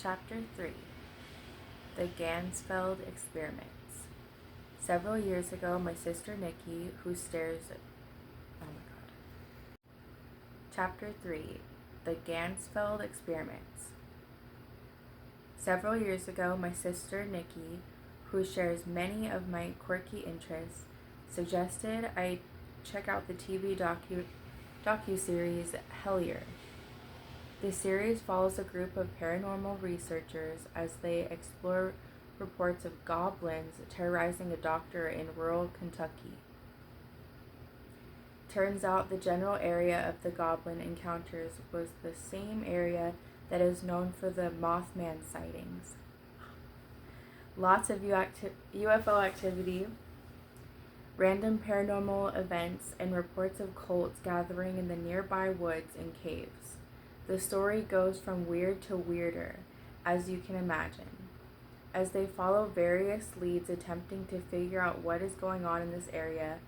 Chapter 3 The Ganzfeld Experiments. Several years ago, my sister Nikki, who stares at... Oh my god. Chapter 3 The Ganzfeld Experiments. Several years ago, my sister Nikki, who shares many of my quirky interests, suggested I check out the TV docuseries Hellier. The series follows a group of paranormal researchers as they explore reports of goblins terrorizing a doctor in rural Kentucky. Turns out the general area of the goblin encounters was the same area that is known for the Mothman sightings. Lots of UFO activity, random paranormal events, and reports of cults gathering in the nearby woods and caves. The story goes from weird to weirder, as you can imagine, as they follow various leads attempting to figure out what is going on in this area,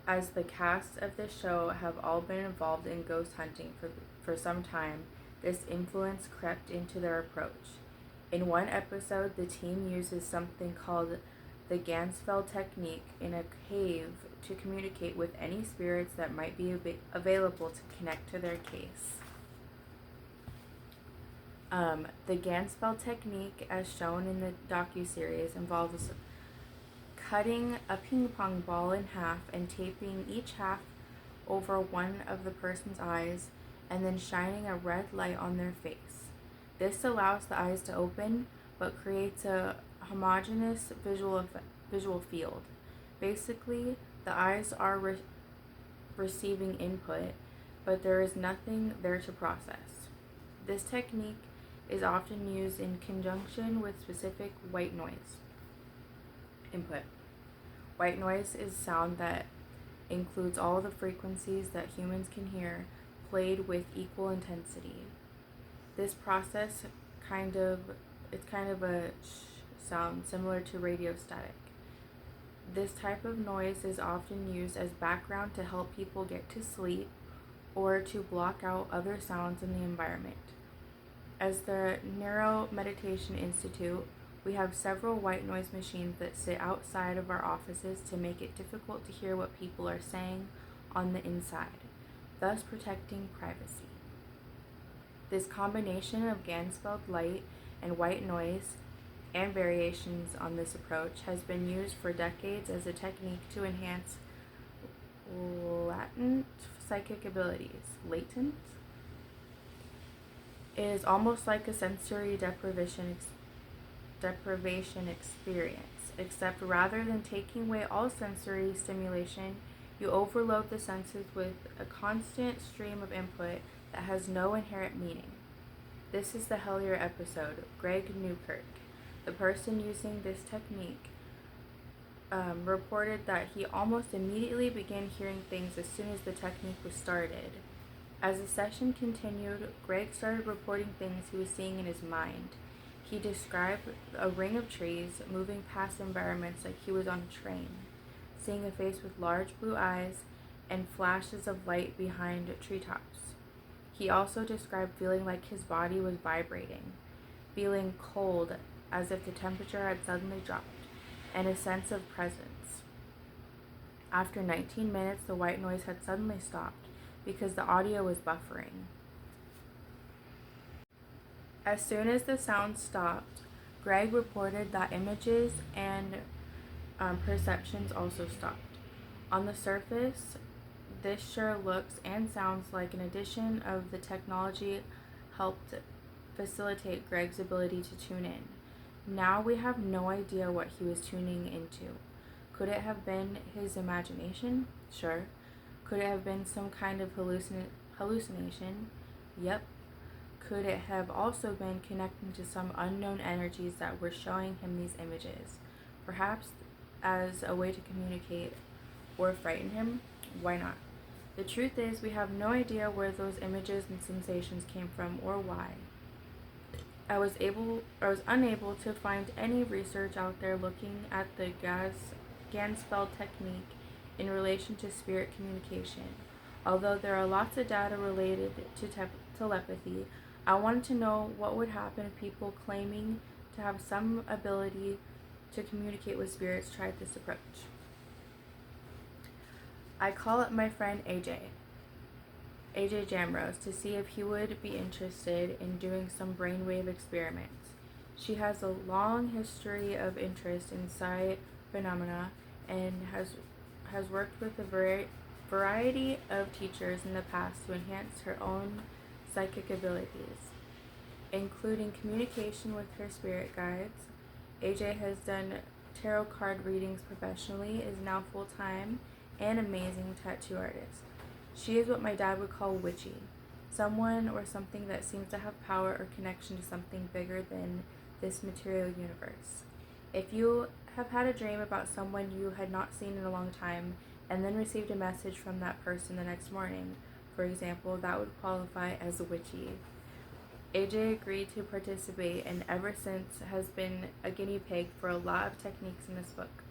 as the cast of the show have all been involved in ghost hunting for some time. This influence crept into their approach. In one episode, the team uses something called the Ganzfeld technique in a cave to communicate with any spirits that might be available to connect to their case. The Ganzfeld technique, as shown in the docuseries, involves cutting a ping pong ball in half and taping each half over one of the person's eyes and then shining a red light on their face. This allows the eyes to open but creates a homogeneous visual field. Basically, the eyes are receiving input, but there is nothing there to process. This technique is often used in conjunction with specific white noise input. White noise is sound that includes all the frequencies that humans can hear, played with equal intensity. This process it's kind of a sound similar to radio static. This type of noise is often used as background to help people get to sleep or to block out other sounds in the environment. As the Neuro Meditation Institute, we have several white noise machines that sit outside of our offices to make it difficult to hear what people are saying on the inside, thus protecting privacy. This combination of Ganzfeld light and white noise and variations on this approach has been used for decades as a technique to enhance latent psychic abilities. Latent? It is almost like a sensory deprivation experience, except rather than taking away all sensory stimulation, you overload the senses with a constant stream of input that has no inherent meaning. This is the Hellier episode. Greg Newkirk, the person using this technique, reported that he almost immediately began hearing things as soon as the technique was started. As the session continued, Greg started reporting things he was seeing in his mind. He described a ring of trees moving past environments like he was on a train, seeing a face with large blue eyes and flashes of light behind treetops. He also described feeling like his body was vibrating, feeling cold as if the temperature had suddenly dropped, and a sense of presence. After 19 minutes, the white noise had suddenly stopped because the audio was buffering. As soon as the sound stopped, Greg reported that images and perceptions also stopped. On the surface, this sure looks and sounds like an addition of the technology helped facilitate Greg's ability to tune in. Now we have no idea what he was tuning into. Could it have been his imagination? Sure. Could it have been some kind of hallucination? Yep. Could it have also been connecting to some unknown energies that were showing him these images? Perhaps as a way to communicate or frighten him? Why not? The truth is, we have no idea where those images and sensations came from or why. I was unable to find any research out there looking at the Ganzfeld technique in relation to spirit communication. Although there are lots of data related to telepathy, I wanted to know what would happen if people claiming to have some ability to communicate with spirits tried this approach. I call up my friend AJ Jamrose, to see if he would be interested in doing some brainwave experiments. She has a long history of interest in psi phenomena and has worked with a variety of teachers in the past to enhance her own psychic abilities, including communication with her spirit guides. AJ has done tarot card readings professionally, is now full-time, and amazing tattoo artist. She is what my dad would call witchy, someone or something that seems to have power or connection to something bigger than this material universe. If you have had a dream about someone you had not seen in a long time and then received a message from that person the next morning, for example, that would qualify as witchy. AJ agreed to participate and ever since has been a guinea pig for a lot of techniques in this book.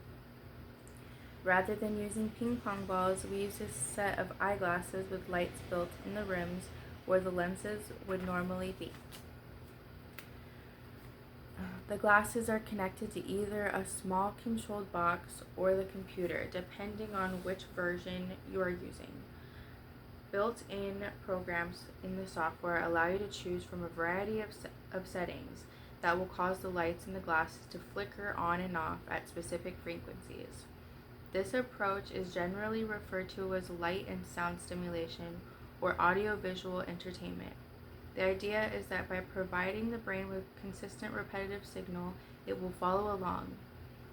Rather than using ping pong balls, we used a set of eyeglasses with lights built in the rims where the lenses would normally be. The glasses are connected to either a small controlled box or the computer, depending on which version you are using. Built-in programs in the software allow you to choose from a variety of settings that will cause the lights in the glasses to flicker on and off at specific frequencies. This approach is generally referred to as light and sound stimulation or audiovisual entertainment. The idea is that by providing the brain with consistent repetitive signal, it will follow along.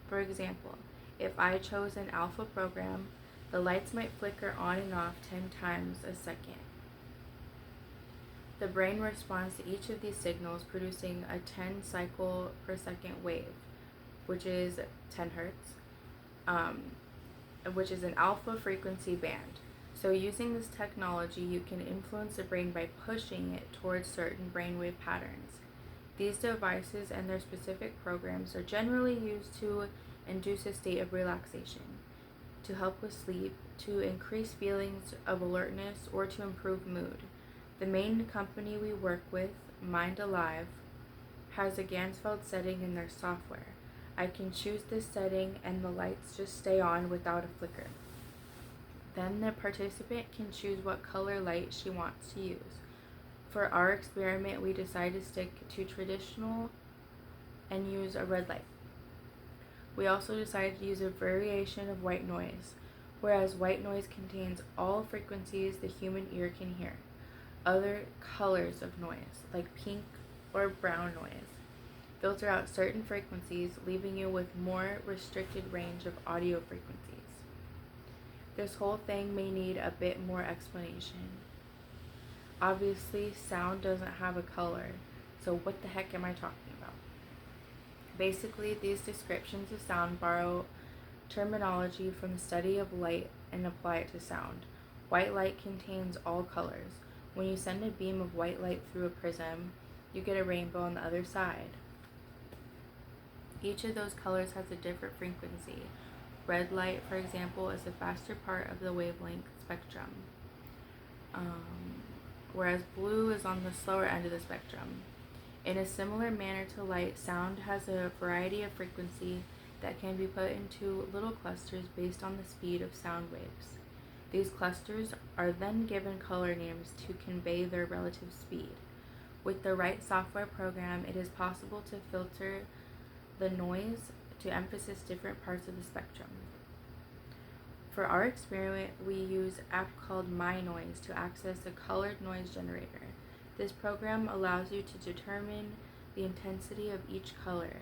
For example, if I chose an alpha program, the lights might flicker on and off 10 times a second. The brain responds to each of these signals, producing a 10 cycle per second wave, which is 10 hertz, which is an alpha frequency band. So using this technology, you can influence the brain by pushing it towards certain brainwave patterns. These devices and their specific programs are generally used to induce a state of relaxation, to help with sleep, to increase feelings of alertness, or to improve mood. The main company we work with, Mind Alive, has a Gansfeld setting in their software. I can choose this setting and the lights just stay on without a flicker. Then the participant can choose what color light she wants to use. For our experiment, we decided to stick to traditional and use a red light. We also decided to use a variation of white noise, whereas white noise contains all frequencies the human ear can hear. Other colors of noise, like pink or brown noise, filter out certain frequencies, leaving you with more restricted range of audio frequencies. This whole thing may need a bit more explanation. Obviously, sound doesn't have a color, so what the heck am I talking about? Basically, these descriptions of sound borrow terminology from the study of light and apply it to sound. White light contains all colors. When you send a beam of white light through a prism, you get a rainbow on the other side. Each of those colors has a different frequency. Red light, for example, is the faster part of the wavelength spectrum, whereas blue is on the slower end of the spectrum. In a similar manner to light, sound has a variety of frequency that can be put into little clusters based on the speed of sound waves. These clusters are then given color names to convey their relative speed. With the right software program, it is possible to filter the noise to emphasize different parts of the spectrum. For our experiment, we use an app called My Noise to access a colored noise generator. This program allows you to determine the intensity of each color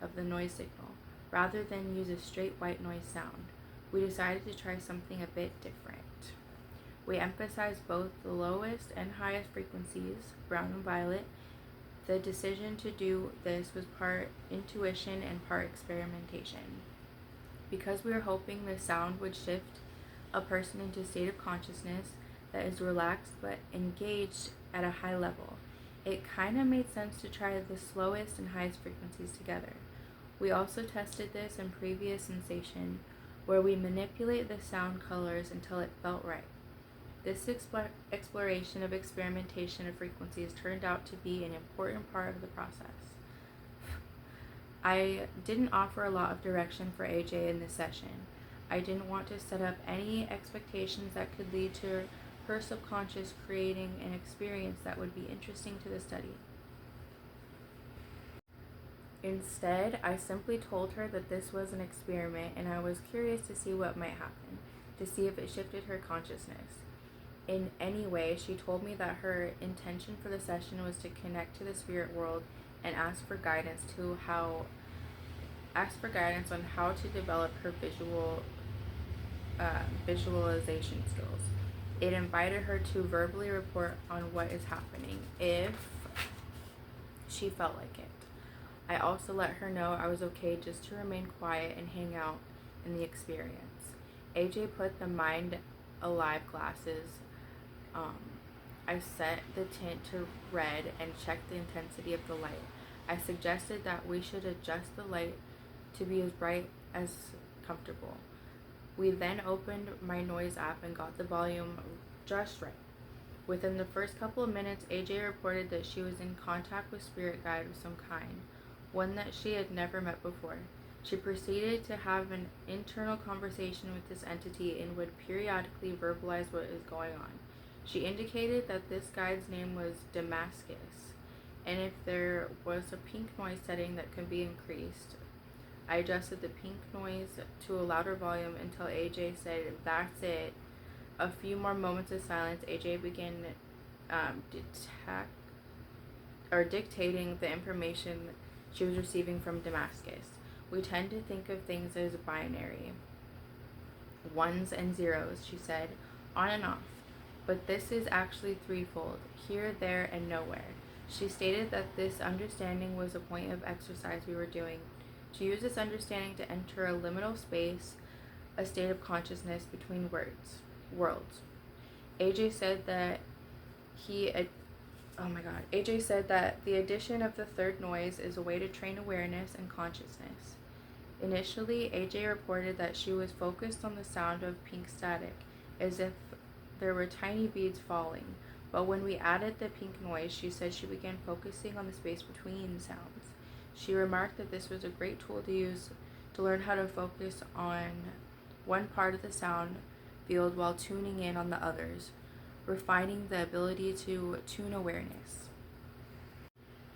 of the noise signal, rather than use a straight white noise sound. We decided to try something a bit different. We emphasized both the lowest and highest frequencies, brown and violet. The decision to do this was part intuition and part experimentation. Because we were hoping the sound would shift a person into a state of consciousness that is relaxed but engaged at a high level, it kind of made sense to try the slowest and highest frequencies together. We also tested this in previous sensation, where we manipulate the sound colors until it felt right. This exploration of experimentation of frequencies turned out to be an important part of the process. I didn't offer a lot of direction for AJ in this session. I didn't want to set up any expectations that could lead to her subconscious creating an experience that would be interesting to the study. Instead, I simply told her that this was an experiment and I was curious to see what might happen, to see if it shifted her consciousness. In any way, she told me that her intention for the session was to connect to the spirit world and ask for guidance on how to develop her visualization skills. It invited her to verbally report on what is happening if she felt like it. I also let her know I was okay just to remain quiet and hang out in the experience. AJ put the Mind Alive glasses. I set the tint to red and checked the intensity of the light. I suggested that we should adjust the light to be as bright as comfortable. We then opened my noise app and got the volume just right. Within the first couple of minutes, AJ reported that she was in contact with spirit guide of some kind, one that she had never met before. She proceeded to have an internal conversation with this entity and would periodically verbalize what is going on. She indicated that this guide's name was Damascus, and if there was a pink noise setting that could be increased. I adjusted the pink noise to a louder volume until AJ said, "That's it." A few more moments of silence, AJ began dictating the information she was receiving from Damascus. We tend to think of things as binary, ones and zeros, she said, on and off. But this is actually threefold, here, there, and nowhere. She stated that this understanding was a point of exercise we were doing. To use this understanding to enter a liminal space, a state of consciousness between worlds. AJ said that AJ said that the addition of the third noise is a way to train awareness and consciousness. Initially, AJ reported that she was focused on the sound of pink static, as if there were tiny beads falling. But when we added the pink noise, she said she began focusing on the space between sounds. She remarked that this was a great tool to use to learn how to focus on one part of the sound field while tuning in on the others, refining the ability to tune awareness.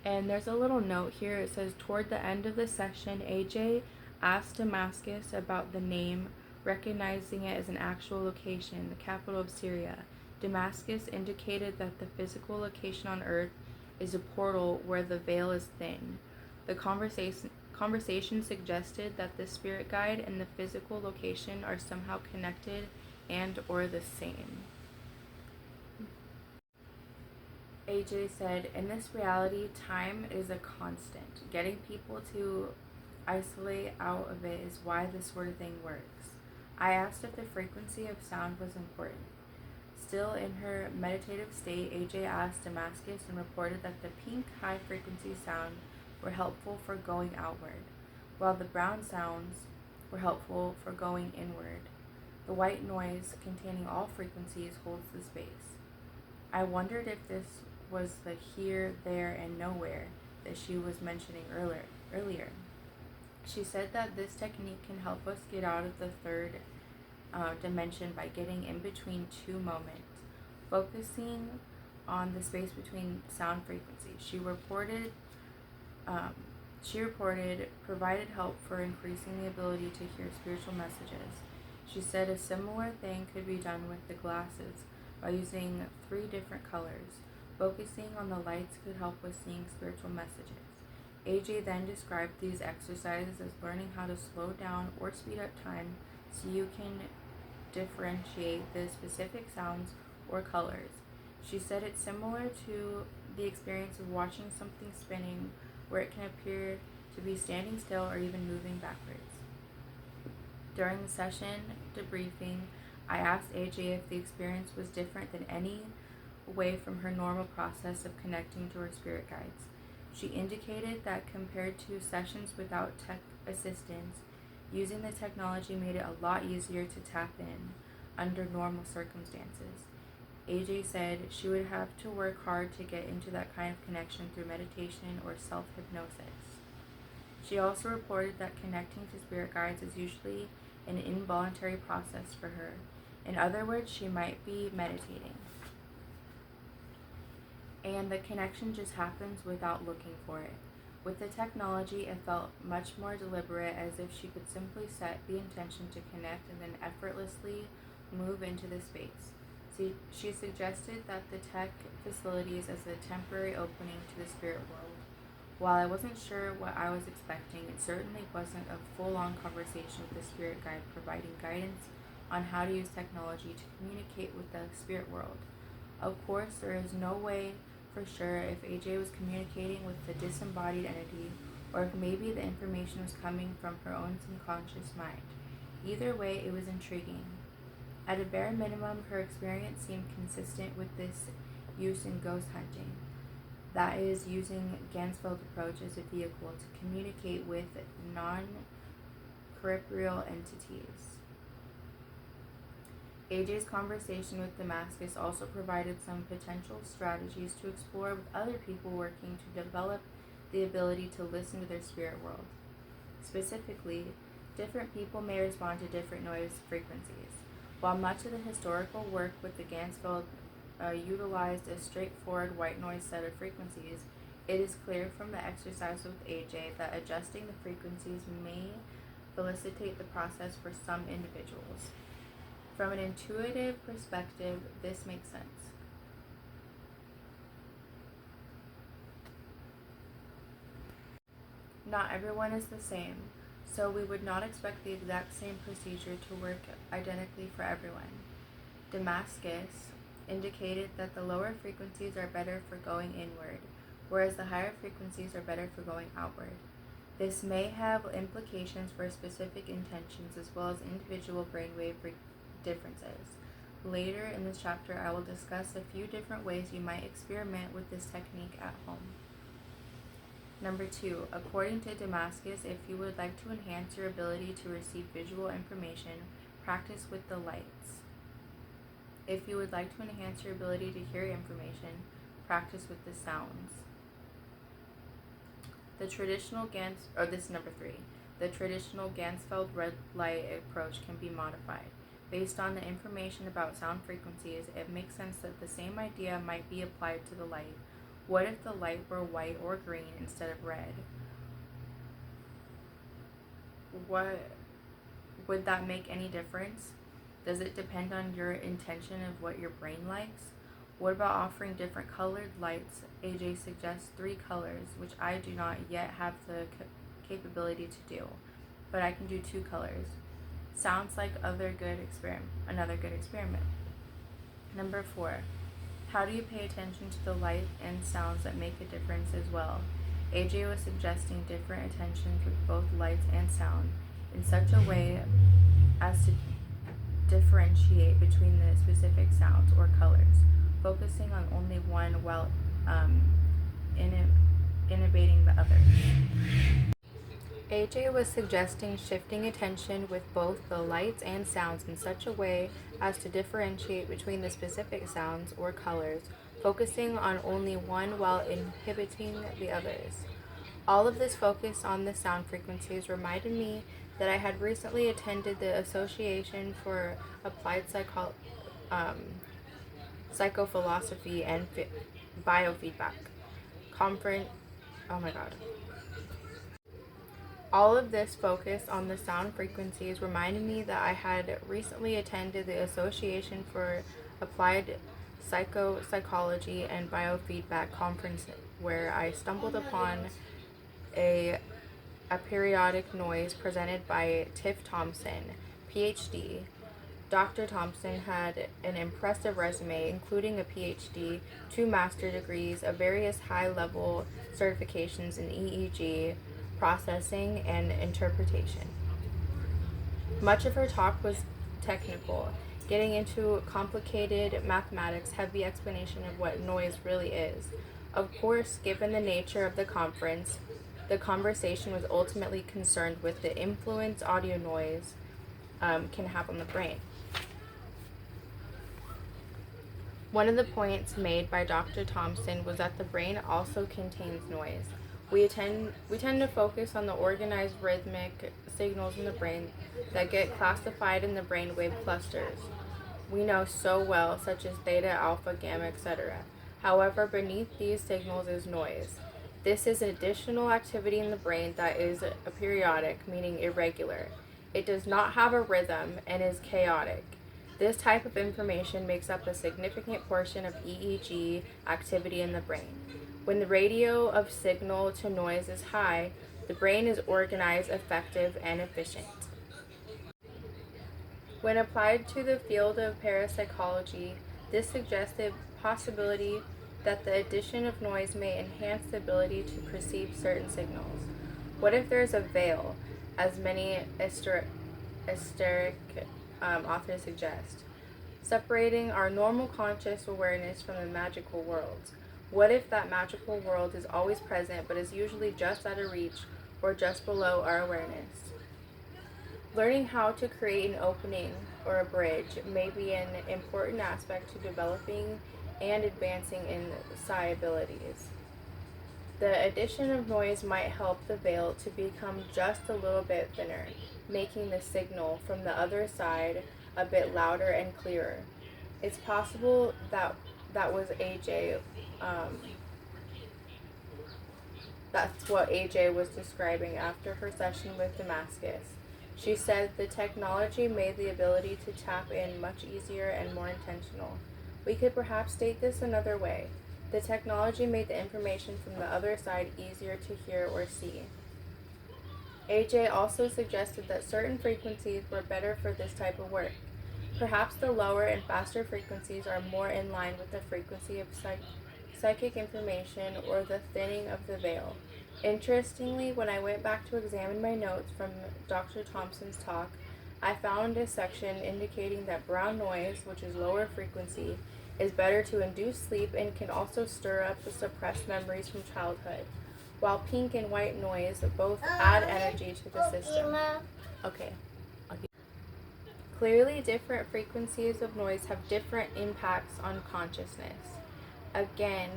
And there's a little note here. It says, toward the end of the session, AJ asked Damascus about the name, recognizing it as an actual location, the capital of Syria. Damascus indicated that the physical location on Earth is a portal where the veil is thin. The conversation suggested that the spirit guide and the physical location are somehow connected and or the same. AJ said, in this reality, time is a constant. Getting people to isolate out of it is why this sort of thing works. I asked if the frequency of sound was important. Still in her meditative state, AJ asked Damascus and reported that the pink high-frequency sound were helpful for going outward, while the brown sounds were helpful for going inward. The white noise, containing all frequencies, holds the space. I wondered if this was the here, there, and nowhere that she was mentioning earlier. She said that this technique can help us get out of the third dimension by getting in between two moments, focusing on the space between sound frequencies. She reported provided help for increasing the ability to hear spiritual messages. She said a similar thing could be done with the glasses by using 3 different colors. Focusing on the lights could help with seeing spiritual messages. AJ then described these exercises as learning how to slow down or speed up time so you can differentiate the specific sounds or colors. She said it's similar to the experience of watching something spinning, where it can appear to be standing still or even moving backwards. During the session debriefing, I asked AJ if the experience was different than any way from her normal process of connecting to her spirit guides. She indicated that compared to sessions without tech assistance, using the technology made it a lot easier to tap in under normal circumstances. AJ said she would have to work hard to get into that kind of connection through meditation or self-hypnosis. She also reported that connecting to spirit guides is usually an involuntary process for her. In other words, she might be meditating, and the connection just happens without looking for it. With the technology, it felt much more deliberate, as if she could simply set the intention to connect and then effortlessly move into the space. She suggested that the tech facilities as a temporary opening to the spirit world. While I wasn't sure what I was expecting, it certainly wasn't a full-on conversation with the spirit guide providing guidance on how to use technology to communicate with the spirit world. Of course, there is no way for sure if AJ was communicating with the disembodied entity, or if maybe the information was coming from her own subconscious mind. Either way, it was intriguing. At a bare minimum, her experience seemed consistent with this use in ghost hunting. That is, using Gansfeld approach as a vehicle to communicate with non-corporeal entities. AJ's conversation with Damascus also provided some potential strategies to explore with other people working to develop the ability to listen to their spirit world. Specifically, different people may respond to different noise frequencies. While much of the historical work with the Gansfeld utilized a straightforward white noise set of frequencies, it is clear from the exercise with AJ that adjusting the frequencies may facilitate the process for some individuals. From an intuitive perspective, this makes sense. Not everyone is the same, so we would not expect the exact same procedure to work identically for everyone. Damascus indicated that the lower frequencies are better for going inward, whereas the higher frequencies are better for going outward. This may have implications for specific intentions as well as individual brainwave differences. Later in this chapter, I will discuss a few different ways you might experiment with this technique at home. Number 2, according to Damascus, if you would like to enhance your ability to receive visual information, practice with the lights. If you would like to enhance your ability to hear information, practice with the sounds. This is number 3. The traditional Gansfeld red light approach can be modified. Based on the information about sound frequencies, it makes sense that the same idea might be applied to the light. What if the light were white or green instead of red? Would that make any difference? Does it depend on your intention of what your brain likes? What about offering different colored lights? AJ suggests 3 colors, which I do not yet have the capability to do, but I can do 2 colors. Sounds like another good experiment. Number 4, how do you pay attention to the light and sounds that make a difference as well? AJ was suggesting different attentions with both lights and sound in such a way as to differentiate between the specific sounds or colors, focusing on only one while inhibiting the other. AJ was suggesting shifting attention with both the lights and sounds in such a way as to differentiate between the specific sounds or colors, focusing on only one while inhibiting the others. All of this focus on the sound frequencies reminded me that I had recently attended the Association for Applied Psychophilosophy and Biofeedback conference. Oh my god. All of this focus on the sound frequencies reminded me that I had recently attended the Association for Applied Psychology and Biofeedback conference, where I stumbled upon a periodic noise presented by Tiff Thompson, PhD. Dr. Thompson had an impressive resume, including a PhD, 2 master's degrees, of various high-level certifications in EEG, processing, and interpretation. Much of her talk was technical, getting into complicated mathematics, heavy explanation of what noise really is. Of course, given the nature of the conference, the conversation was ultimately concerned with the influence audio noise can have on the brain. One of the points made by Dr. Thompson was that the brain also contains noise. We tend to focus on the organized rhythmic signals in the brain that get classified in the brainwave clusters we know so well, such as theta, alpha, gamma, etc. However, beneath these signals is noise. This is additional activity in the brain that is periodic, meaning irregular. It does not have a rhythm and is chaotic. This type of information makes up a significant portion of EEG activity in the brain. When the ratio of signal to noise is high, the brain is organized, effective, and efficient. When applied to the field of parapsychology, this suggests the possibility that the addition of noise may enhance the ability to perceive certain signals. What if there is a veil, as many esoteric authors suggest, separating our normal conscious awareness from the magical world? What if that magical world is always present but is usually just out of reach or just below our awareness? Learning how to create an opening or a bridge may be an important aspect to developing and advancing in psi abilities. The addition of noise might help the veil to become just a little bit thinner, making the signal from the other side a bit louder and clearer. It's possible that was AJ. That's what AJ was describing after her session with Damascus. She said the technology made the ability to tap in much easier and more intentional. We could perhaps state this another way. The technology made the information from the other side easier to hear or see. AJ also suggested that certain frequencies were better for this type of work. Perhaps the lower and faster frequencies are more in line with the frequency of psychic information or the thinning of the veil. Interestingly, when I went back to examine my notes from Dr. Thompson's talk, I found a section indicating that brown noise, which is lower frequency, is better to induce sleep and can also stir up the suppressed memories from childhood, while pink and white noise both add energy to the system. Okay. Clearly, different frequencies of noise have different impacts on consciousness. Again,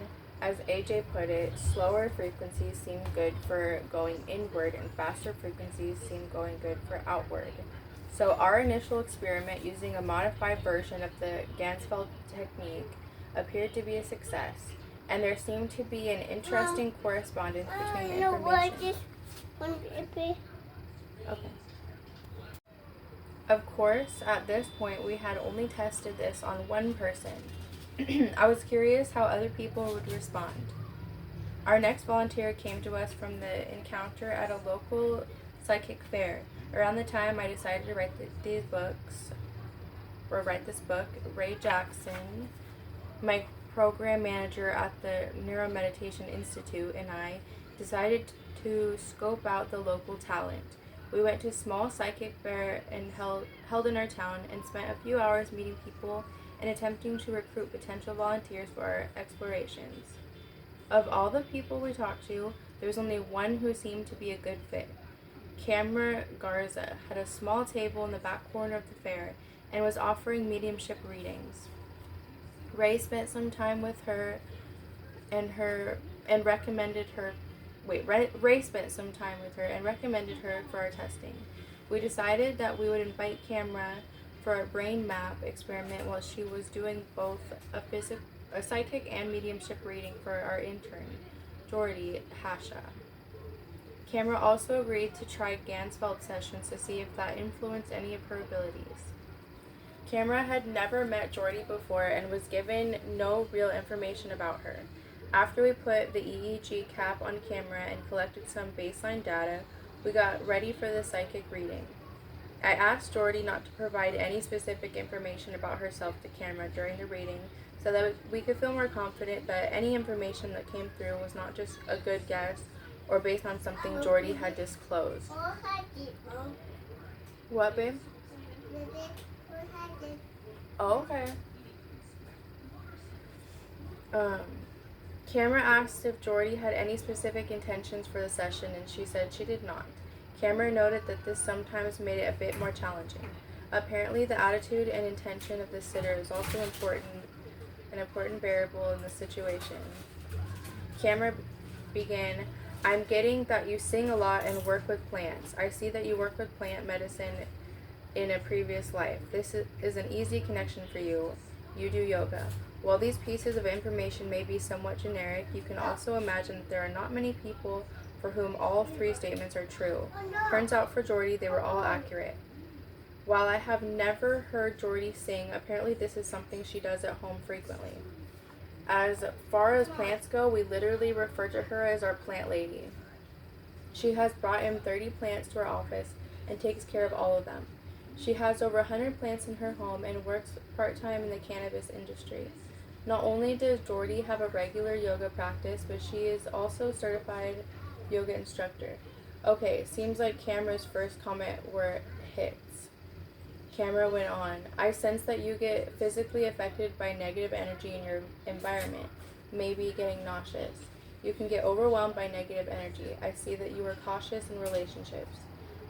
as AJ put it, slower frequencies seem good for going inward and faster frequencies seem going good for outward. So our initial experiment using a modified version of the Ganzfeld technique appeared to be a success, and there seemed to be an interesting correspondence between the information. Okay. Of course, at this point we had only tested this on one person. I was curious how other people would respond. Our next volunteer came to us from the encounter at a local psychic fair. Around the time I decided to write this book, Ray Jackson, my program manager at the Neuromeditation Institute, and I decided to scope out the local talent. We went to a small psychic fair and held in our town and spent a few hours meeting people and attempting to recruit potential volunteers for our explorations. Of all the people we talked to, there was only one who seemed to be a good fit. Camera Garza had a small table in the back corner of the fair and was offering mediumship readings. Ray spent some time with her and recommended her. Ray spent some time with her and recommended her for our testing. We decided that we would invite Camera for a brain map experiment while she was doing both a psychic and mediumship reading for our intern, Jordy Hasha. Camera also agreed to try Ganzfeld sessions to see if that influenced any of her abilities. Camera had never met Jordy before and was given no real information about her. After we put the EEG cap on Camera and collected some baseline data, we got ready for the psychic reading. I asked Jordy not to provide any specific information about herself to Camera during the reading so that we could feel more confident that any information that came through was not just a good guess or based on something Jordy had disclosed. What, babe? Oh, okay. Camera asked if Jordy had any specific intentions for the session, and she said she did not. Camera noted that this sometimes made it a bit more challenging. Apparently, the attitude and intention of the sitter is also important an important variable in the situation. Camera began, I'm getting that you sing a lot and work with plants. I see that you work with plant medicine in a previous life. This is an easy connection for you. You do yoga. While these pieces of information may be somewhat generic, you can also imagine that there are not many people for whom all three statements are true. Turns out for Jordy, they were all accurate. While I have never heard Jordy sing, apparently this is something she does at home frequently. As far as plants go, we literally refer to her as our plant lady. She has brought in 30 plants to our office and takes care of all of them. She has over 100 plants in her home and works part-time in the cannabis industry. Not only does Jordy have a regular yoga practice, but she is also a certified yoga instructor. Okay, seems like Camera's first comment were hits. Camera went on, I sense that you get physically affected by negative energy in your environment, maybe getting nauseous. You can get overwhelmed by negative energy. I see that you are cautious in relationships.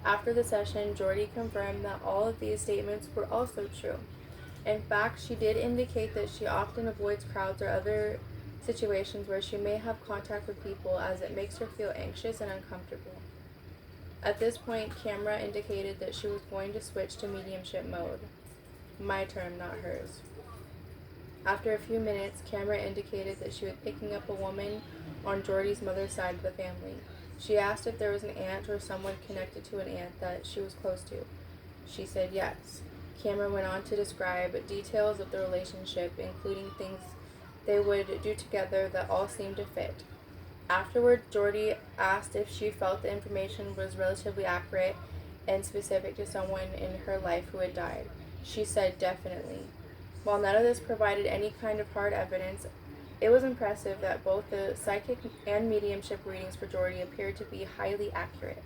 After the session, Jordy confirmed that all of these statements were also true. In fact, she did indicate that she often avoids crowds or other situations where she may have contact with people as it makes her feel anxious and uncomfortable. At this point, Camera indicated that she was going to switch to mediumship mode. My term, not hers. After a few minutes, Camera indicated that she was picking up a woman on Jordy's mother's side of the family. She asked if there was an aunt or someone connected to an aunt that she was close to. She said yes. Camera went on to describe details of the relationship, including things they would do together that all seemed to fit. Afterward, Jordy asked if she felt the information was relatively accurate and specific to someone in her life who had died. She said definitely. While none of this provided any kind of hard evidence, it was impressive that both the psychic and mediumship readings for Jordy appeared to be highly accurate.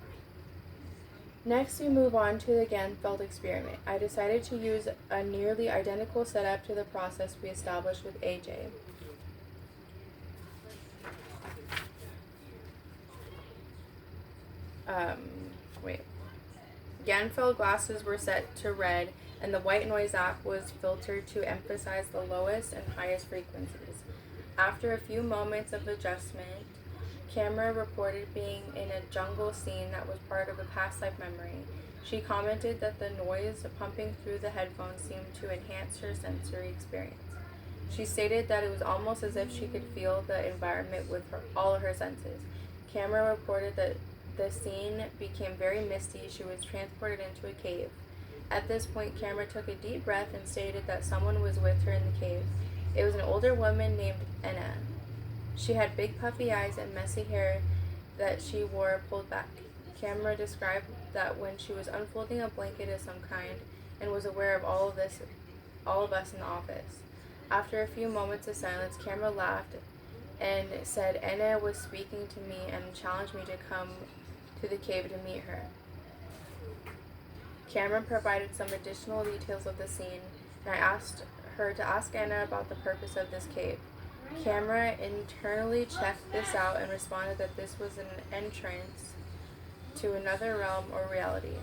Next, we move on to the Ganfeld experiment. I decided to use a nearly identical setup to the process we established with AJ. Ganfeld glasses were set to red, and the white noise app was filtered to emphasize the lowest and highest frequencies. After a few moments of adjustment, Camera reported being in a jungle scene that was part of a past life memory. She commented that the noise pumping through the headphones seemed to enhance her sensory experience. She stated that it was almost as if she could feel the environment with all of her senses. Camera reported that the scene became very misty. She was transported into a cave. At this point, Camera took a deep breath and stated that someone was with her in the cave. It was an older woman named Enna. She had big puffy eyes and messy hair that she wore pulled back. Camera described that when she was unfolding a blanket of some kind and was aware of all of us in the office. After a few moments of silence, Camera laughed and said Enna was speaking to me and challenged me to come to the cave to meet her. Camera provided some additional details of the scene, and I asked her to ask Enna about the purpose of this cave. Camera internally checked this out and responded that this was an entrance to another realm or reality.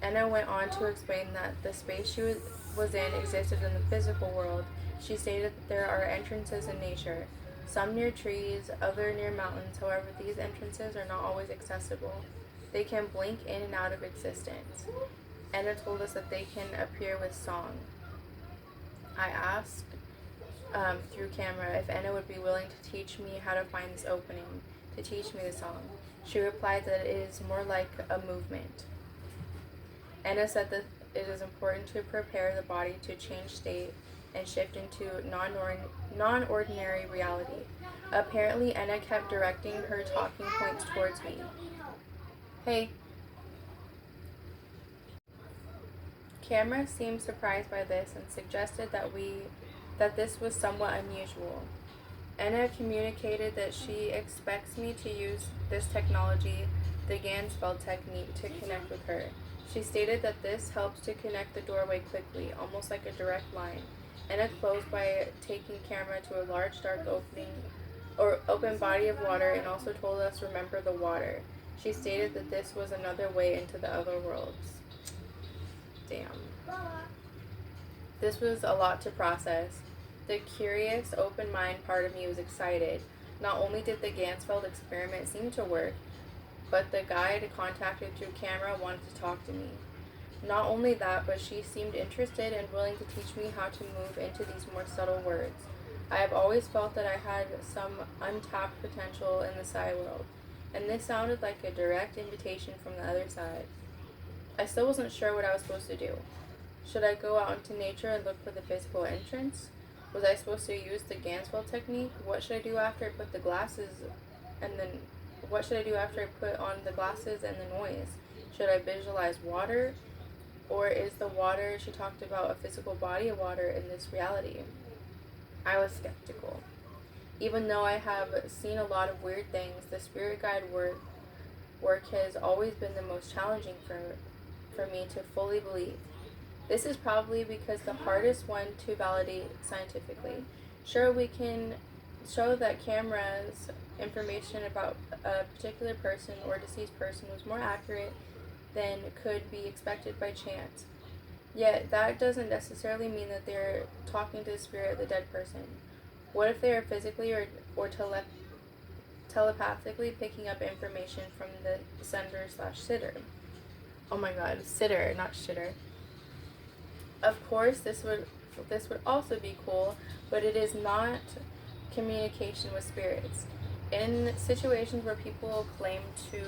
Enna went on to explain that the space she was in existed in the physical world. She stated that there are entrances in nature, some near trees, other near mountains. However, these entrances are not always accessible. They can blink in and out of existence. Enna told us that they can appear with song. I asked through Camera if Enna would be willing to teach me how to find this opening, to teach me the song. She replied that it is more like a movement. Enna said that it is important to prepare the body to change state and shift into non-ordinary reality. Apparently, Enna kept directing her talking points towards me. Hey. Camera seemed surprised by this and suggested that this was somewhat unusual. Enna communicated that she expects me to use this technology, the Ganfeld technique, to connect with her. She stated that this helps to connect the doorway quickly, almost like a direct line. Enna closed by taking Camera to a large dark open body of water and also told us remember the water. She stated that this was another way into the other worlds. Damn. This was a lot to process. The curious, open mind part of me was excited. Not only did the Gansfeld experiment seem to work, but the guide contacted through camera wanted to talk to me. Not only that, but she seemed interested and willing to teach me how to move into these more subtle words. I have always felt that I had some untapped potential in the psi world, and this sounded like a direct invitation from the other side. I still wasn't sure what I was supposed to do. Should I go out into nature and look for the physical entrance? Was I supposed to use the Gansfeld technique? What should I do after I put the glasses and then what should I do after I put on the glasses and the noise? Should I visualize water? Or is the water she talked about a physical body of water in this reality? I was skeptical. Even though I have seen a lot of weird things, the spirit guide work has always been the most challenging for me to fully believe. This is probably because the hardest one to validate scientifically. Sure, we can show that cameras information about a particular person or deceased person was more accurate than could be expected by chance. Yet, that doesn't necessarily mean that they're talking to the spirit of the dead person. What if they are physically or telepathically picking up information from the sender/sitter? Oh my god, sitter, not shitter. Of course, this would also be cool, but it is not communication with spirits. In situations where people claim to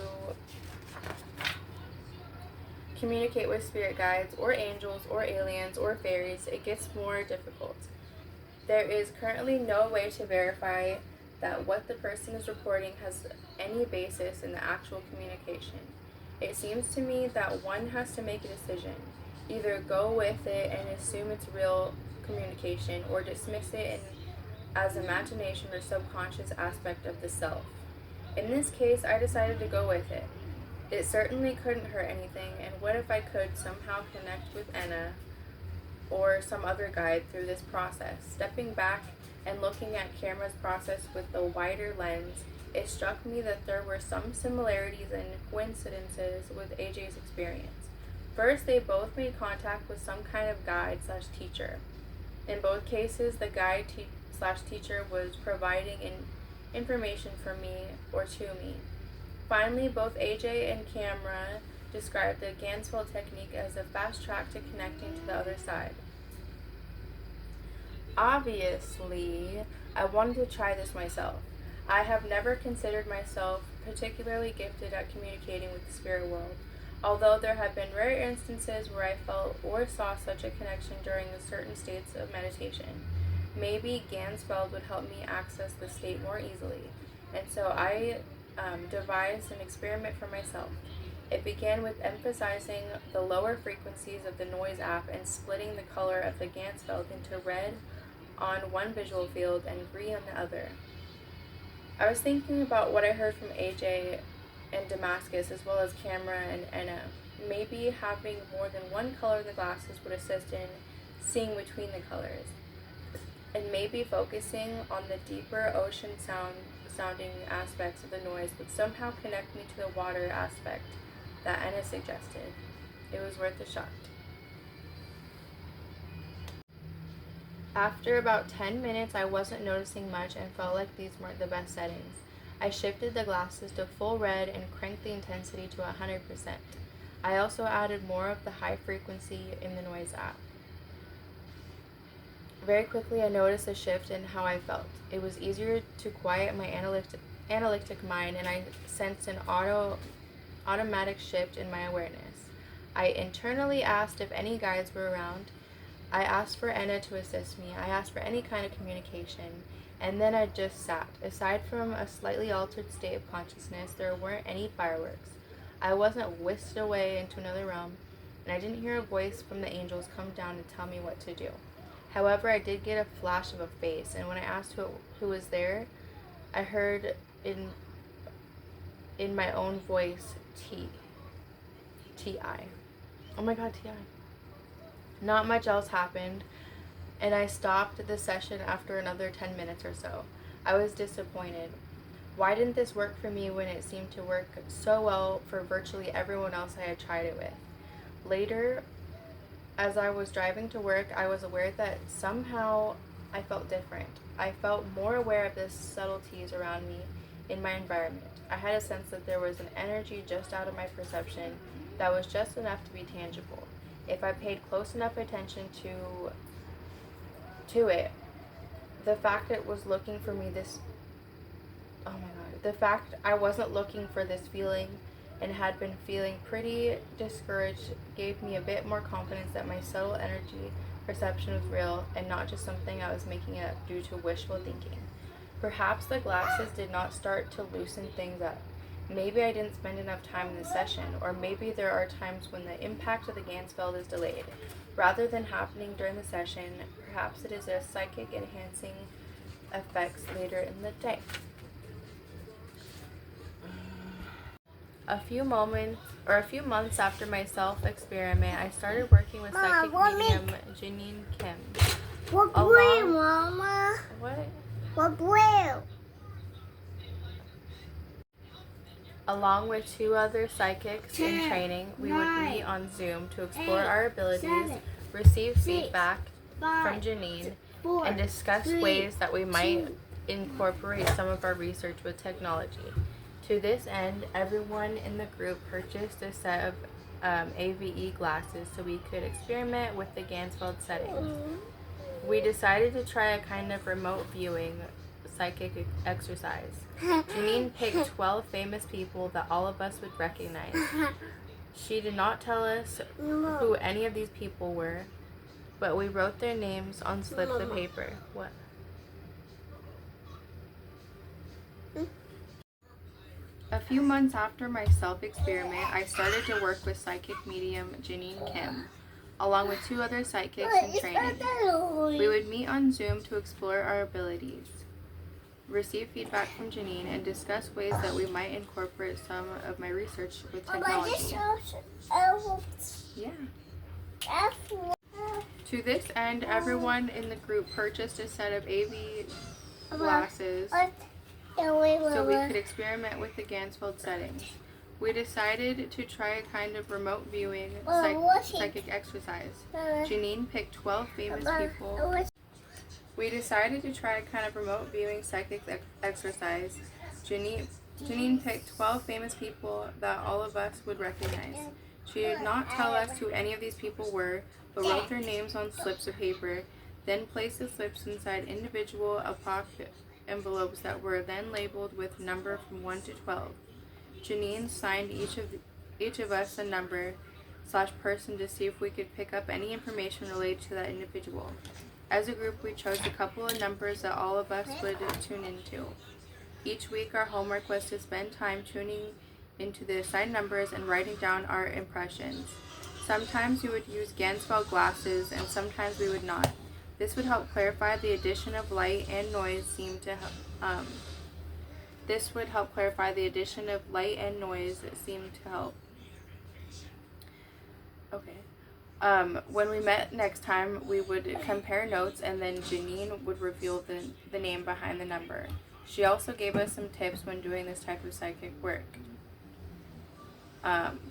communicate with spirit guides or angels or aliens or fairies, it gets more difficult. There is currently no way to verify that what the person is reporting has any basis in the actual communication. It seems to me that one has to make a decision. Either go with it and assume it's real communication, or dismiss it as imagination or subconscious aspect of the self. In this case, I decided to go with it. It certainly couldn't hurt anything, and what if I could somehow connect with Enna or some other guide through this process? Stepping back and looking at camera's process with the wider lens, it struck me that there were some similarities and coincidences with AJ's experience. First, they both made contact with some kind of guide/teacher. In both cases, the guide/teacher was providing information for me or to me. Finally, both AJ and Camera described the Gansfeld technique as a fast track to connecting to the other side. Obviously, I wanted to try this myself. I have never considered myself particularly gifted at communicating with the spirit world, although there have been rare instances where I felt or saw such a connection during certain states of meditation. Maybe Gansfeld would help me access the state more easily, and so I devised an experiment for myself. It began with emphasizing the lower frequencies of the noise app and splitting the color of the Gansfeld into red on one visual field and green on the other. I was thinking about what I heard from AJ and Damascus, as well as Camera and Enna. Maybe having more than one color in the glasses would assist in seeing between the colors, and maybe focusing on the deeper ocean sounding aspects of the noise would somehow connect me to the water aspect that Enna suggested. It was worth a shot. After about 10 minutes, I wasn't noticing much and felt like these weren't the best settings. I shifted the glasses to full red and cranked the intensity to 100%. I also added more of the high frequency in the noise app. Very quickly, I noticed a shift in how I felt. It was easier to quiet my analytic mind, and I sensed an automatic shift in my awareness. I internally asked if any guides were around. I asked for Enna to assist me. I asked for any kind of communication, and then I just sat. Aside from a slightly altered state of consciousness, there weren't any fireworks. I wasn't whisked away into another realm, and I didn't hear a voice from the angels come down and tell me what to do. However, I did get a flash of a face, and when I asked who was there, I heard in my own voice, T.I. Oh my god, T.I. Not much else happened, and I stopped the session after another 10 minutes or so. I was disappointed. Why didn't this work for me when it seemed to work so well for virtually everyone else I had tried it with? Later, as I was driving to work, I was aware that somehow I felt different. I felt more aware of the subtleties around me in my environment. I had a sense that there was an energy just out of my perception that was just enough to be tangible. If I paid close enough attention to it, the fact it was looking for me this oh my god, the fact I wasn't looking for this feeling and had been feeling pretty discouraged gave me a bit more confidence that my subtle energy perception was real and not just something I was making up due to wishful thinking. Perhaps the glasses did not start to loosen things up. Maybe I didn't spend enough time in the session, or maybe there are times when the impact of the Ganzfeld is delayed. Rather than happening during the session, perhaps it is a psychic enhancing effects later in the day. A few months after my self-experiment, I started working with psychic medium Janine Kim. What blue, Mama? What? What blue? Along with 2 other psychics in training, we would meet on Zoom to explore our abilities, receive feedback from Janine, and discuss ways that we might incorporate some of our research with technology. To this end, everyone in the group purchased a set of AVE glasses so we could experiment with the Ganzfeld setting. We decided to try a kind of remote viewing psychic exercise. Janine picked 12 famous people that all of us would recognize. She did not tell us who any of these people were, but we wrote their names on slips of paper. What? A few months after my self-experiment, I started to work with psychic medium Janine Kim, along with 2 other psychics in training. We would meet on Zoom to explore our abilities, receive feedback from Janine, and discuss ways that we might incorporate some of my research with technology. Yeah. To this end, everyone in the group purchased a set of AV glasses so we could experiment with the Ganzfeld settings. We decided to try a kind of remote viewing psychic exercise. Janine picked 12 famous people. We decided to try a kind of remote viewing psychic exercise. Janine picked 12 famous people that all of us would recognize. She did not tell us who any of these people were, but wrote their names on slips of paper, then placed the slips inside individual opaque envelopes that were then labeled with number from 1 to 12. Janine signed each of us a number / person to see if we could pick up any information related to that individual. As a group, we chose a couple of numbers that all of us would tune into. Each week, our homework was to spend time tuning into the assigned numbers and writing down our impressions. Sometimes we would use Ganzfeld glasses, and sometimes we would not. This would help clarify the addition of light and noise seemed to help. Okay. When we met next time, we would compare notes, and then Janine would reveal the name behind the number. She also gave us some tips when doing this type of psychic work.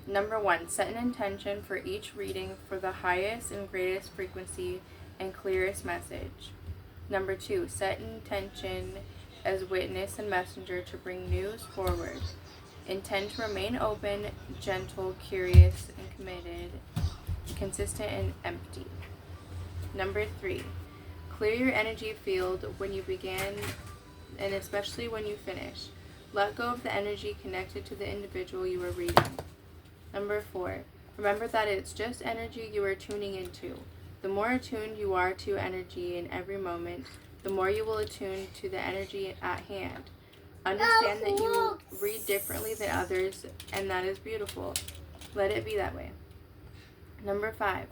Number 1, set an intention for each reading for the highest and greatest frequency and clearest message. Number 2, set an intention as witness and messenger to bring news forward. Intend to remain open, gentle, curious, and committed, consistent, and empty. Number 3, clear your energy field when you begin and especially when you finish. Let go of the energy connected to the individual you are reading. Number 4, remember that it's just energy you are tuning into. The more attuned you are to energy in every moment, the more you will attune to the energy at hand. Understand that you read differently than others, and that is beautiful. Let it be that way. Number 5,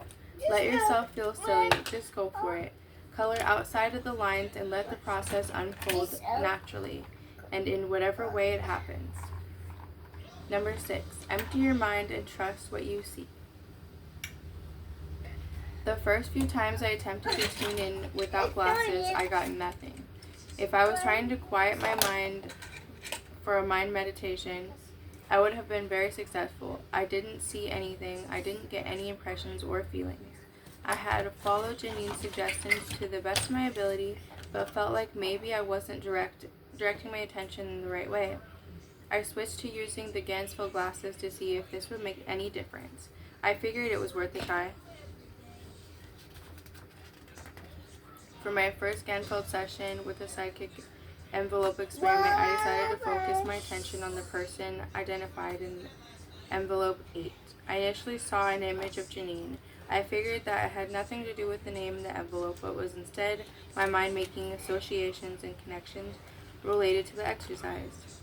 let yourself feel silly. Just go for it. Color outside of the lines and let the process unfold naturally and in whatever way it happens. Number 6, empty your mind and trust what you see. The first few times I attempted to tune in without glasses, I got nothing. If I was trying to quiet my mind for a mind meditation, I would have been very successful. I didn't see anything. I didn't get any impressions or feelings. I had followed Janine's suggestions to the best of my ability, but felt like maybe I wasn't directing my attention in the right way. I switched to using the Gansfeld glasses to see if this would make any difference. I figured it was worth a try. For my first Gansfeld session with the psychic envelope experiment, I decided to focus my attention on the person identified in envelope 8. I initially saw an image of Janine. I figured that it had nothing to do with the name in the envelope, but was instead my mind making associations and connections related to the exercise.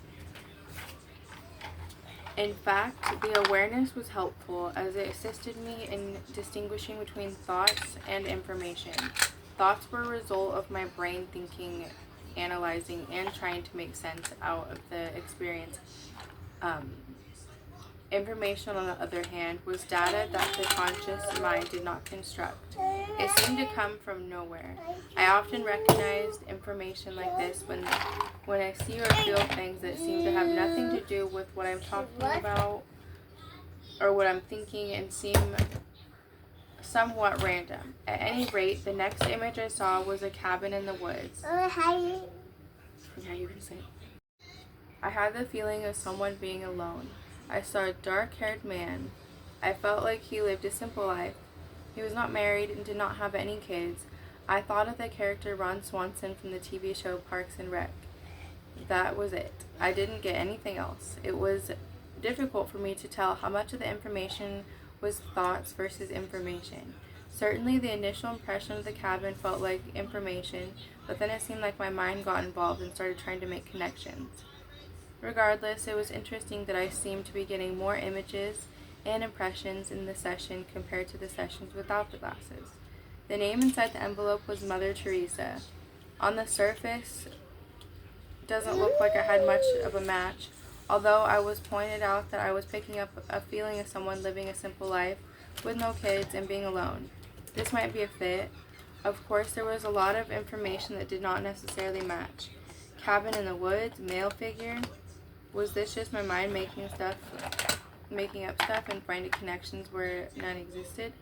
In fact, the awareness was helpful as it assisted me in distinguishing between thoughts and information. Thoughts were a result of my brain thinking, analyzing, and trying to make sense out of the experience. Information, on the other hand, was data that the conscious mind did not construct. It seemed to come from nowhere. I often recognized information like this when I see or feel things that seem to have nothing to do with what I'm talking about or what I'm thinking and seem somewhat random. At any rate, the next image I saw was a cabin in the woods. Yeah, you can say it. I had the feeling of someone being alone. I saw a dark-haired man. I felt like he lived a simple life. He was not married and did not have any kids. I thought of the character Ron Swanson from the TV show Parks and Rec. That was it. I didn't get anything else. It was difficult for me to tell how much of the information was thoughts versus information. Certainly the initial impression of the cabin felt like information, but then it seemed like my mind got involved and started trying to make connections. Regardless, it was interesting that I seemed to be getting more images and impressions in the session compared to the sessions without the glasses. The name inside the envelope was Mother Teresa. On the surface, doesn't look like I had much of a match, although I was pointed out that I was picking up a feeling of someone living a simple life with no kids and being alone. This might be a fit. Of course, there was a lot of information that did not necessarily match. Cabin in the woods, male figure. Was this just my mind making up stuff and finding connections where none existed?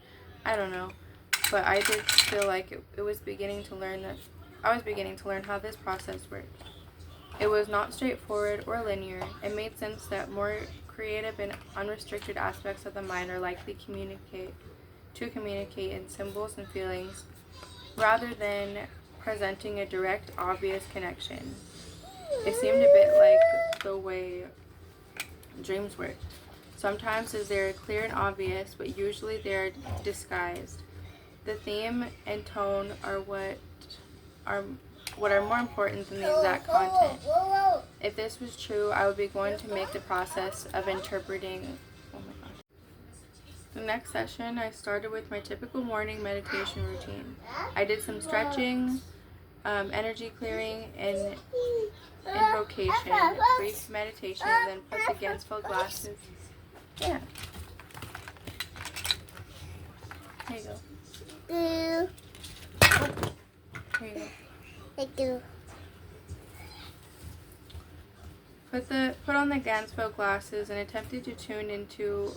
I don't know, but I did feel like I was beginning to learn how this process worked. It was not straightforward or linear. It made sense that more creative and unrestricted aspects of the mind are likely to communicate in symbols and feelings rather than presenting a direct, obvious connection. It seemed a bit like the way dreams work. Sometimes they're clear and obvious, but usually they're disguised. The theme and tone are what are more important than the exact content. If this was true, I would be going to make the process of interpreting. Oh my gosh. The next session, I started with my typical morning meditation routine. I did some stretching, energy clearing, and invocation, brief meditation, and then put the Gansfeld glasses. Yeah. Here you go. Oh. Here you go. Thank you. Put on the Gansfeld glasses and attempted to tune into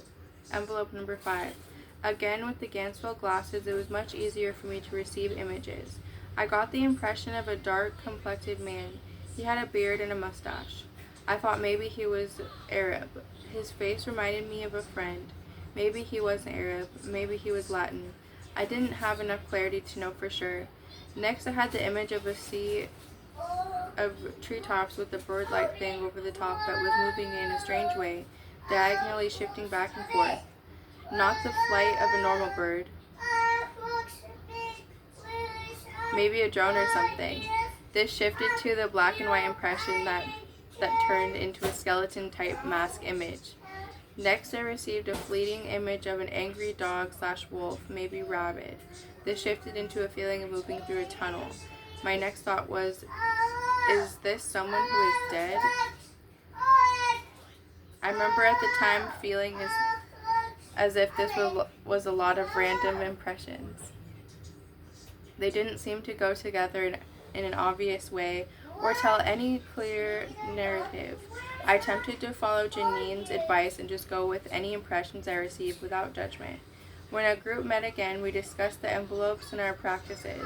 envelope number 5. Again, with the Gansfeld glasses, it was much easier for me to receive images. I got the impression of a dark-complected man. He had a beard and a mustache. I thought maybe he was Arab. His face reminded me of a friend. Maybe he wasn't Arab. Maybe he was Latin. I didn't have enough clarity to know for sure. Next, I had the image of a sea of treetops with a bird-like thing over the top that was moving in a strange way, diagonally shifting back and forth. Not the flight of a normal bird. Maybe a drone or something. This shifted to the black and white impression that turned into a skeleton-type mask image. Next, I received a fleeting image of an angry dog/wolf, maybe rabbit. This shifted into a feeling of moving through a tunnel. My next thought was, is this someone who is dead? I remember at the time feeling as if this was a lot of random impressions. They didn't seem to go together in an obvious way or tell any clear narrative. I attempted to follow Janine's advice and just go with any impressions I received without judgment. When our group met again, we discussed the envelopes and our practices.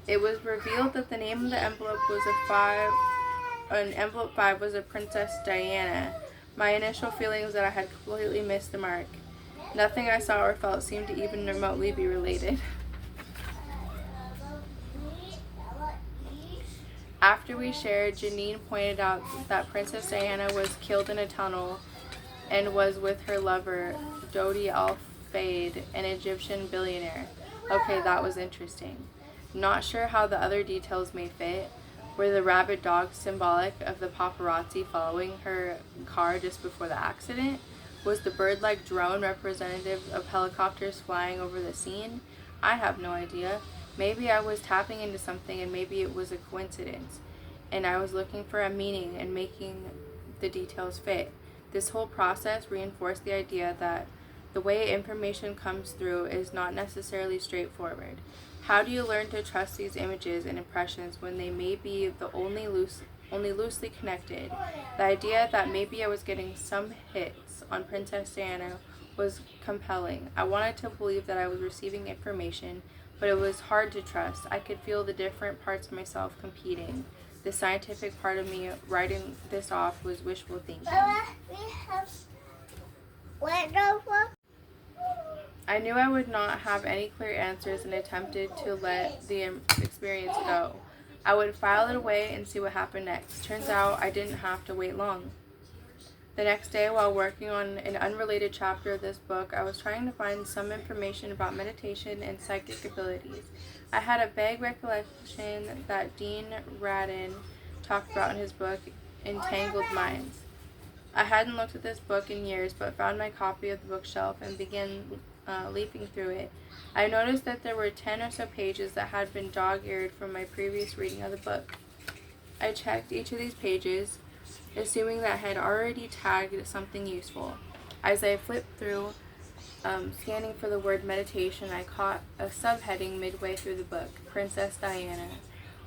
It was revealed that the name of the envelope was envelope 5 was a Princess Diana. My initial feeling was that I had completely missed the mark. Nothing I saw or felt seemed to even remotely be related. After we shared, Janine pointed out that Princess Diana was killed in a tunnel and was with her lover, Dodi Al-Fayed, an Egyptian billionaire. Okay, that was interesting. Not sure how the other details may fit. Were the rabid dogs symbolic of the paparazzi following her car just before the accident? Was the bird-like drone representative of helicopters flying over the scene? I have no idea. Maybe I was tapping into something and maybe it was a coincidence. And I was looking for a meaning and making the details fit. This whole process reinforced the idea that the way information comes through is not necessarily straightforward. How do you learn to trust these images and impressions when they may be the only loosely connected? The idea that maybe I was getting some hits on Princess Diana was compelling. I wanted to believe that I was receiving information, but it was hard to trust. I could feel the different parts of myself competing. The scientific part of me writing this off was wishful thinking. I knew I would not have any clear answers and attempted to let the experience go. I would file it away and see what happened next. Turns out I didn't have to wait long. The next day, while working on an unrelated chapter of this book, I was trying to find some information about meditation and psychic abilities. I had a vague recollection that Dean Radin talked about in his book, Entangled Minds. I hadn't looked at this book in years, but found my copy of the bookshelf and began leafing through it. I noticed that there were 10 or so pages that had been dog-eared from my previous reading of the book. I checked each of these pages, assuming that I had already tagged something useful. As I flipped through, scanning for the word meditation, I caught a subheading midway through the book, Princess Diana.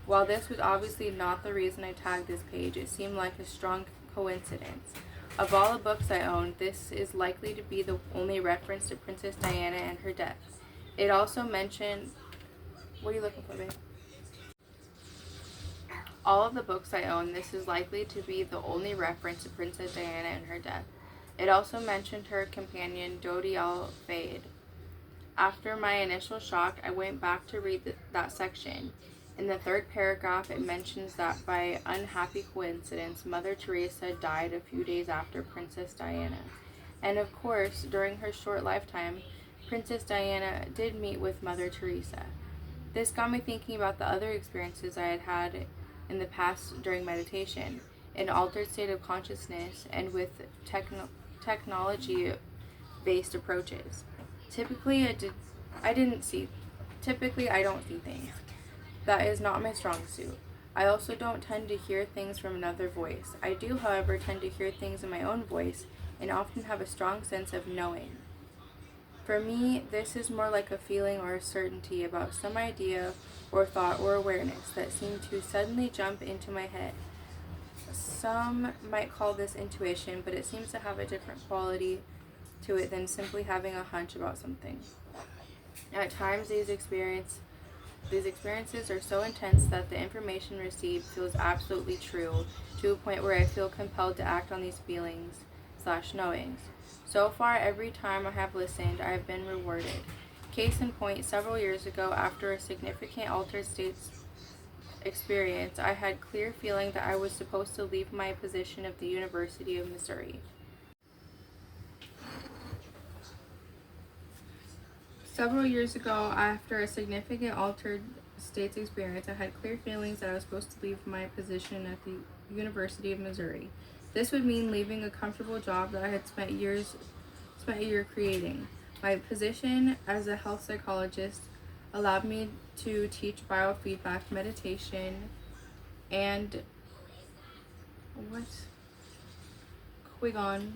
While this was obviously not the reason I tagged this page, it seemed like a strong coincidence. Of all the books I own, this is likely to be the only reference to Princess Diana and her death. It also mentioned... What are you looking for, babe? All of the books I own, this is likely to be the only reference to Princess Diana and her death. It also mentioned her companion, Dodi Al-Fayed. After my initial shock, I went back to read that section. In the third paragraph, it mentions that by unhappy coincidence, Mother Teresa died a few days after Princess Diana. And of course, during her short lifetime, Princess Diana did meet with Mother Teresa. This got me thinking about the other experiences I had had in the past during meditation, an altered state of consciousness, and with technology-based approaches. Typically, I don't see things. That is not my strong suit. I also don't tend to hear things from another voice. I do, however, tend to hear things in my own voice and often have a strong sense of knowing. For me, this is more like a feeling or a certainty about some idea or thought or awareness that seemed to suddenly jump into my head. Some might call this intuition, but it seems to have a different quality to it than simply having a hunch about something. At times, these experiences are so intense that the information received feels absolutely true, to a point where I feel compelled to act on these feelings/knowings. So far, every time I have listened, I have been rewarded. Case in point, several years ago, after a significant altered states experience, I had clear feeling that I was supposed to leave my position at the University of Missouri. Several years ago, after a significant altered states experience, I had clear feelings that I was supposed to leave my position at the University of Missouri. This would mean leaving a comfortable job that I had spent a year creating. My position as a health psychologist allowed me to teach biofeedback, meditation, and Qigong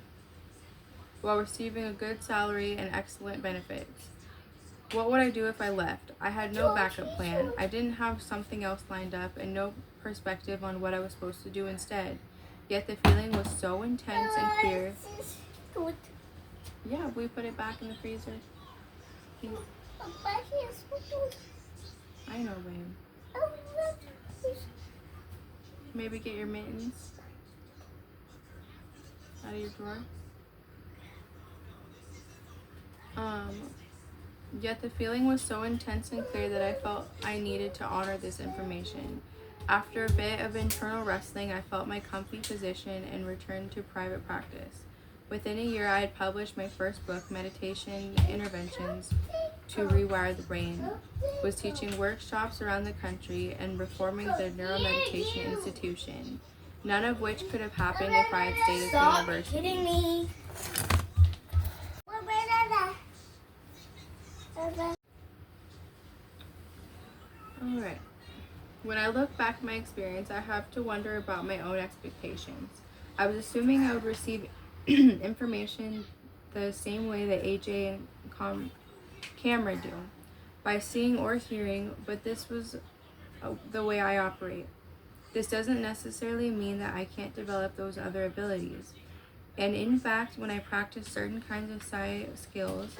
while receiving a good salary and excellent benefits. What would I do if I left? I had no backup plan. I didn't have something else lined up and no perspective on what I was supposed to do instead. Yet the feeling was so intense and clear. Yeah, we put it back in the freezer. He's, Papa, here's what I know, babe. Maybe get your mittens out of your drawer. Yet the feeling was so intense and clear that I felt I needed to honor this information. After a bit of internal wrestling, I felt my comfy position and returned to private practice. Within a year, I had published my first book, Meditation Interventions to Rewire the Brain, was teaching workshops around the country, and reforming the Neuromeditation Institution, none of which could have happened if I had stayed at the university. Stop hitting me. Alright. When I look back at my experience, I have to wonder about my own expectations. I was assuming I would receive information the same way that AJ and Cameron do, by seeing or hearing, but this was the way I operate. This doesn't necessarily mean that I can't develop those other abilities. And in fact, when I practice certain kinds of psi skills,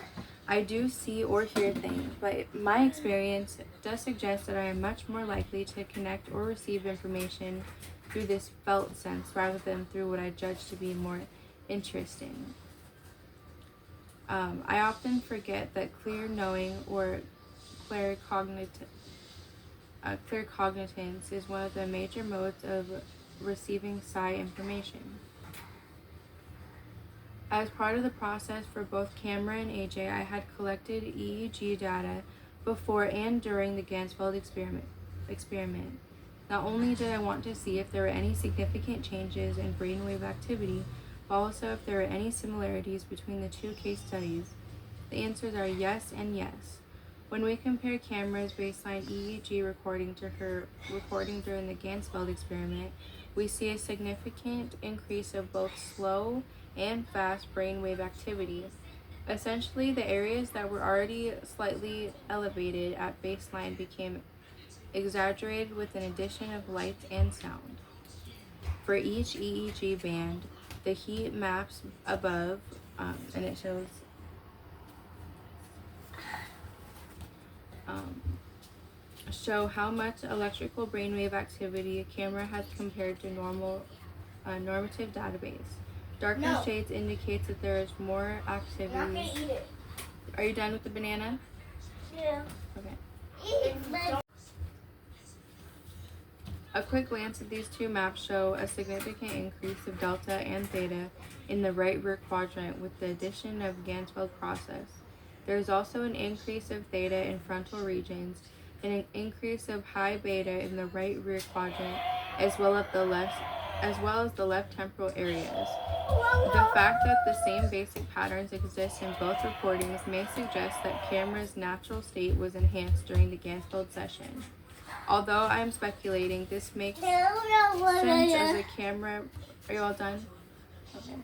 I do see or hear things, but my experience does suggest that I am much more likely to connect or receive information through this felt sense rather than through what I judge to be more interesting. I often forget that clear knowing or clear cognitance is one of the major modes of receiving psi information. As part of the process for both Cameron and AJ, I had collected EEG data before and during the Gansfeld experiment. Not only did I want to see if there were any significant changes in brainwave activity, but also if there were any similarities between the two case studies. The answers are yes and yes. When we compare Cameron's baseline EEG recording to her recording during the Gansfeld experiment, we see a significant increase of both slow and fast brainwave activity. Essentially, the areas that were already slightly elevated at baseline became exaggerated with an addition of light and sound. For each EEG band, the heat maps above, and it shows show how much electrical brainwave activity a camera has compared to normative database. Darker shades indicates that there is more activity. I'm not gonna eat it. Are you done with the banana? Yeah. Okay. Eat it, but A quick glance at these two maps show a significant increase of delta and theta in the right rear quadrant with the addition of Gansfeld process. There is also an increase of theta in frontal regions and an increase of high beta in the right rear quadrant, as well as the left temporal areas. The fact that the same basic patterns exist in both recordings may suggest that Cameron's natural state was enhanced during the Gansfeld session. Although I am speculating, this makes sense as a camera. Are you all done? Okay.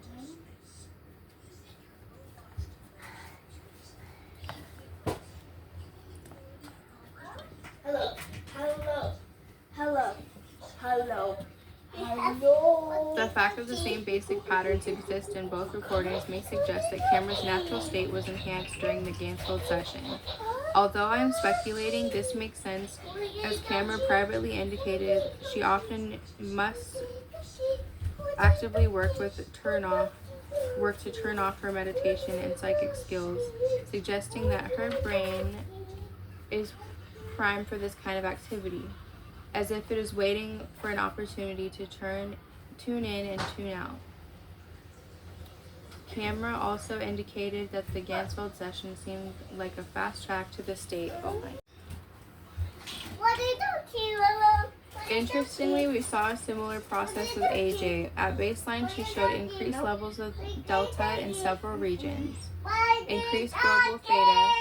hello. The fact that the same basic patterns exist in both recordings may suggest that Cameron's natural state was enhanced during the Gansfeld session. Although I am speculating, this makes sense, as Cameron privately indicated she often must actively work to turn off her meditation and psychic skills, suggesting that her brain is primed for this kind of activity, as if it is waiting for an opportunity to tune in and tune out. Camera also indicated that the Gansfeld session seemed like a fast track to the state. Oh my. What did you do? Interestingly, we saw a similar process with AJ. At baseline, she showed increased levels of delta in several regions, increased global theta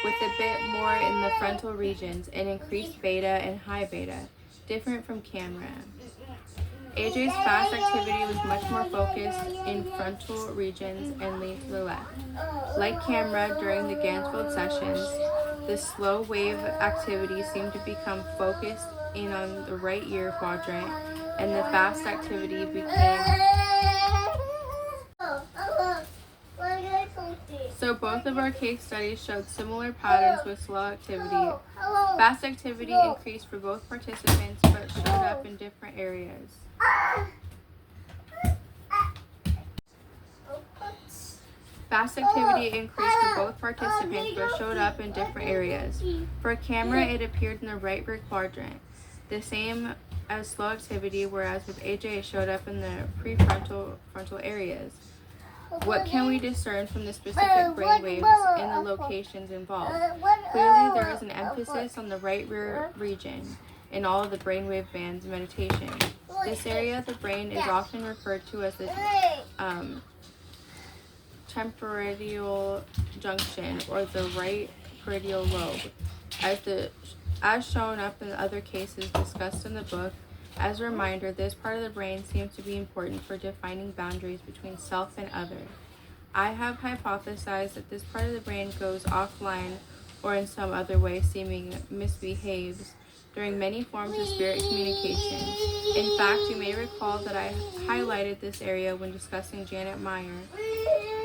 with a bit more in the frontal regions, and increased beta and high beta, different from Camera. AJ's fast activity was much more focused in frontal regions and leaned to the left. Like Camera during the Gansfeld sessions, the slow wave activity seemed to become focused in on the right ear quadrant, and the fast activity became So both of our case studies showed similar patterns with slow activity. Fast activity increased for both participants but showed up in different areas. Fast activity increased for both participants but showed up in different areas. For camera, it appeared in the right rear quadrant, the same as slow activity, whereas with AJ it showed up in the frontal areas. What can we discern from the specific brain waves in the locations involved? Clearly, there is an emphasis on the right rear region in all of the brainwave bands meditation. This area of the brain is often referred to as the temporal junction or the right parietal lobe, as shown up in other cases discussed in the book. As a reminder, this part of the brain seems to be important for defining boundaries between self and other. I have hypothesized that this part of the brain goes offline or in some other way seeming misbehaves during many forms of spirit communication. In fact, you may recall that I highlighted this area when discussing Janet Meyer,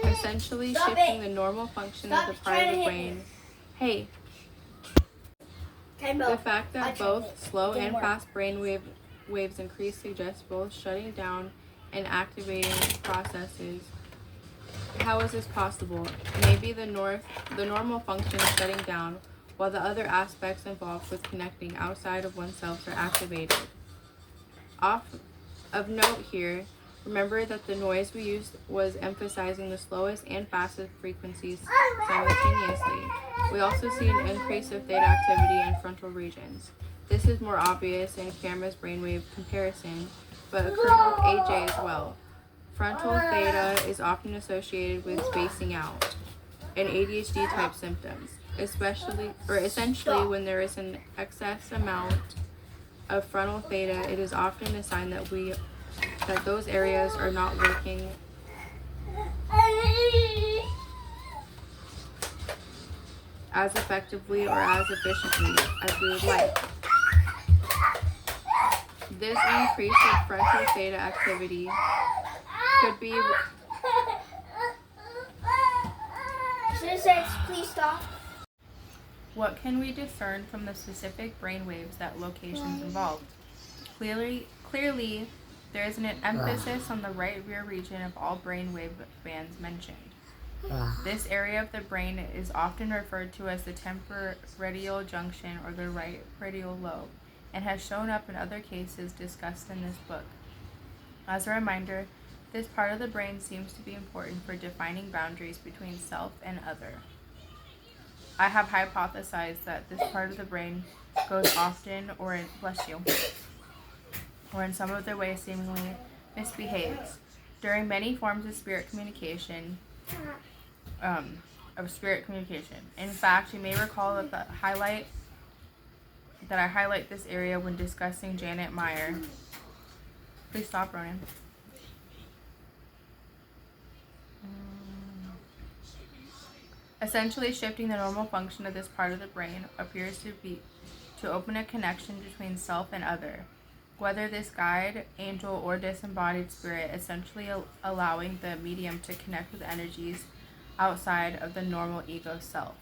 essentially shifting the normal function of the part of the brain. Hey, the fact that both slow and fast brain waves increase suggests both shutting down and activating processes. How is this possible? Maybe the normal function is shutting down, while the other aspects involved with connecting outside of oneself are activated. Of note here, remember that the noise we used was emphasizing the slowest and fastest frequencies simultaneously. We also see an increase of theta activity in frontal regions. This is more obvious in camera's brainwave comparison, but occurred with AJ as well. Frontal theta is often associated with spacing out and ADHD type symptoms, essentially when there is an excess amount of frontal theta. It is often a sign that those areas are not working as effectively or as efficiently as we would like. This increase of frontal theta activity could be... Please stop. What can we discern from the specific brain waves that locations involved? Clearly, there is an emphasis on the right rear region of all brain wave bands mentioned. This area of the brain is often referred to as the temporal junction or the right parietal lobe, and has shown up in other cases discussed in this book. As a reminder, this part of the brain seems to be important for defining boundaries between self and other. I have hypothesized that this part of the brain goes often or in some other way seemingly misbehaves during many forms of spirit communication. In fact, you may recall that I highlight this area when discussing Janet Meyer. Please stop, Ronan. Essentially shifting the normal function of this part of the brain appears to open a connection between self and other, whether this guide, angel, or disembodied spirit, essentially allowing the medium to connect with energies outside of the normal ego self.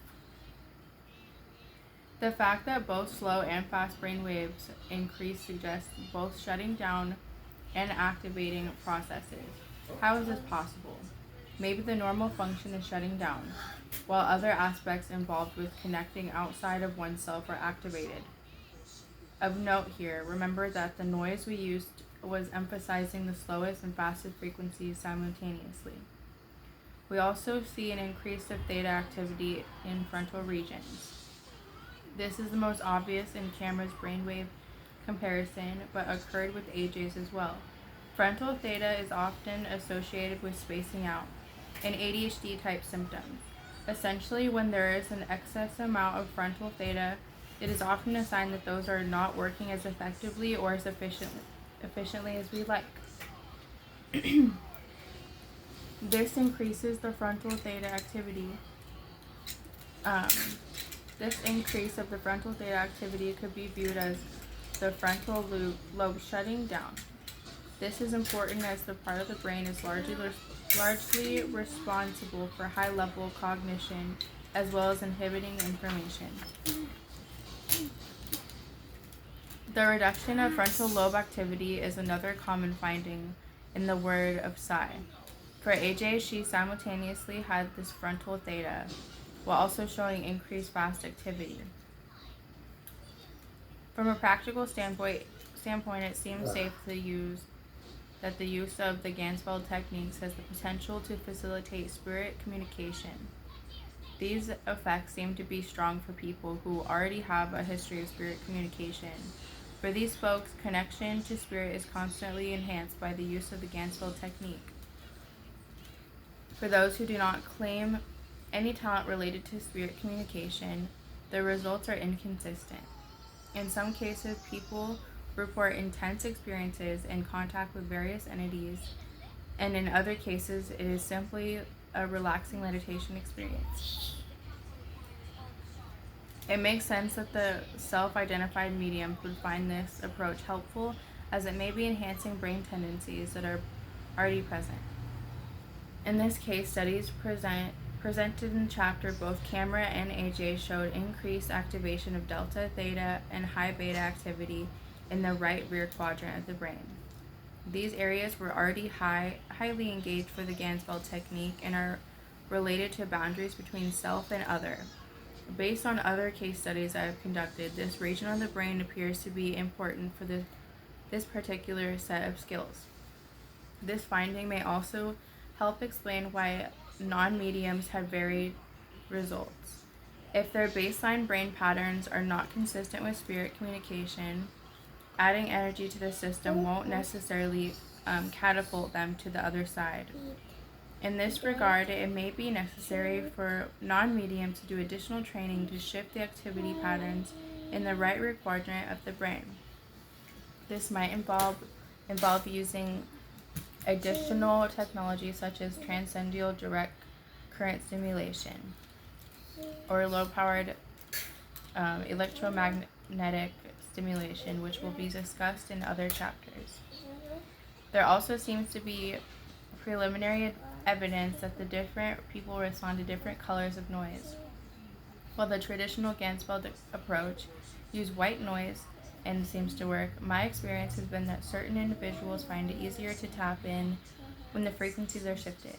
The fact that both slow and fast brain waves increase suggests both shutting down and activating processes. How is this possible? Maybe the normal function is shutting down, while other aspects involved with connecting outside of oneself are activated. Of note here, remember that the noise we used was emphasizing the slowest and fastest frequencies simultaneously. We also see an increase of theta activity in frontal regions. This is the most obvious in camera's brainwave comparison, but occurred with AJ's as well. Frontal theta is often associated with spacing out and ADHD type symptoms. Essentially, when there is an excess amount of frontal theta, it is often a sign that those are not working as effectively or as efficiently as we like. This increases the frontal theta activity. This increase of the frontal theta activity could be viewed as the frontal lobe shutting down. This is important as the part of the brain is largely responsible for high-level cognition as well as inhibiting information. The reduction of frontal lobe activity is another common finding in the word of psi. For AJ, she simultaneously had this frontal theta while also showing increased fast activity. From a practical standpoint, it seems safe to use that the use of the Ganzfeld techniques has the potential to facilitate spirit communication. These effects seem to be strong for people who already have a history of spirit communication. For these folks, connection to spirit is constantly enhanced by the use of the Ganzfeld technique. For those who do not claim any talent related to spirit communication, the results are inconsistent. In some cases, people report intense experiences in contact with various entities, and in other cases, it is simply a relaxing meditation experience. It makes sense that the self-identified medium would find this approach helpful, as it may be enhancing brain tendencies that are already present. In this case, studies presented in the chapter, both Camera and AJ showed increased activation of delta, theta, and high beta activity in the right rear quadrant of the brain. These areas were already highly engaged for the Ganzfeld technique and are related to boundaries between self and other. Based on other case studies I have conducted, this region of the brain appears to be important for this particular set of skills. This finding may also help explain why non-mediums have varied results. If their baseline brain patterns are not consistent with spirit communication, adding energy to the system won't necessarily catapult them to the other side. In this regard, it may be necessary for non-mediums to do additional training to shift the activity patterns in the right rear quadrant of the brain. This might involve using additional technology such as transcendental direct current stimulation or low-powered electromagnetic stimulation, which will be discussed in other chapters. There also seems to be preliminary evidence that the different people respond to different colors of noise. While the traditional Ganzfeld approach used white noise and seems to work, my experience has been that certain individuals find it easier to tap in when the frequencies are shifted.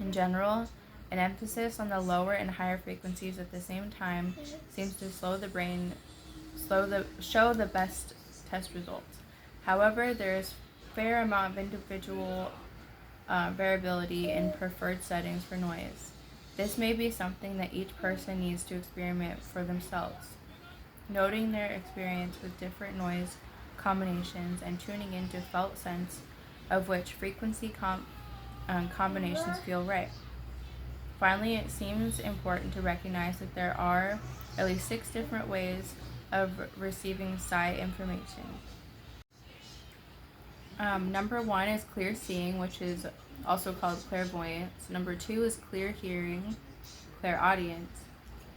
In general, an emphasis on the lower and higher frequencies at the same time seems to show the best test results. However, there is fair amount of individual variability in preferred settings for noise. This may be something that each person needs to experiment for themselves, noting their experience with different noise combinations and tuning into felt sense of which frequency combinations feel right. Finally, it seems important to recognize that there are at least 6 different ways of receiving psi information. Number 1 is clear seeing, which is also called clairvoyance. Number 2 is clear hearing, clairaudience.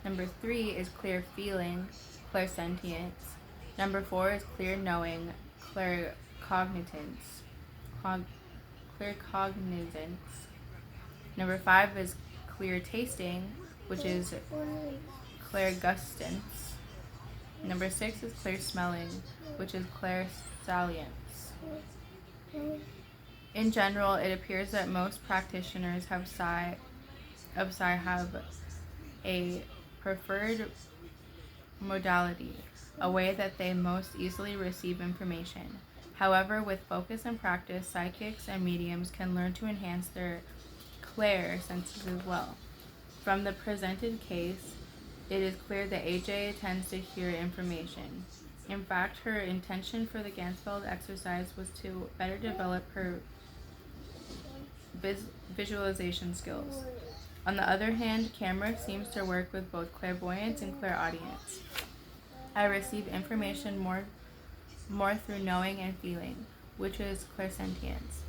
Number 3 is clear feeling, clairsentience. Number 4 is clear knowing, claircognizance. Number 5 is clear tasting, which is clairgustance. Number 6 is clear smelling, which is clairsalience. In general, it appears that most practitioners have have a preferred modality, a way that they most easily receive information. However, with focus and practice, psychics and mediums can learn to enhance their clair senses as well. From the presented case, it is clear that AJ tends to hear information. In fact, her intention for the Ganzfeld exercise was to better develop her visualization skills. On the other hand, Camera seems to work with both clairvoyance and clairaudience. I receive information more through knowing and feeling, which is clairsentience.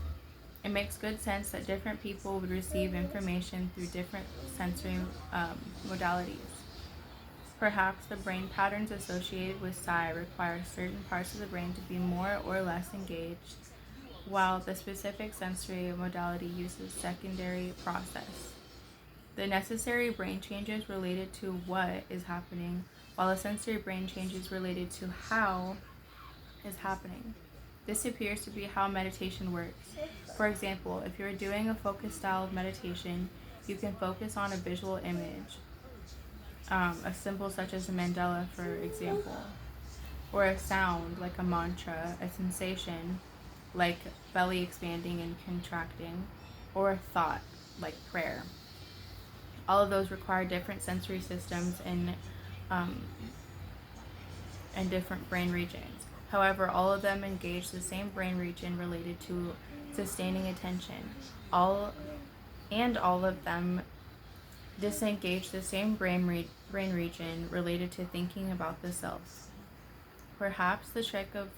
It makes good sense that different people would receive information through different sensory modalities. Perhaps the brain patterns associated with psi require certain parts of the brain to be more or less engaged, while the specific sensory modality uses secondary process. The necessary brain changes related to what is happening, while the sensory brain changes related to how is happening. This appears to be how meditation works. For example, if you're doing a focused style of meditation, you can focus on a visual image, a symbol such as a mandala, for example, or a sound like a mantra, a sensation like belly expanding and contracting, or a thought like prayer. All of those require different sensory systems and different brain regions. However, all of them engage the same brain region related to sustaining attention. All of them disengage the same brain region related to thinking about the self. Perhaps the trick of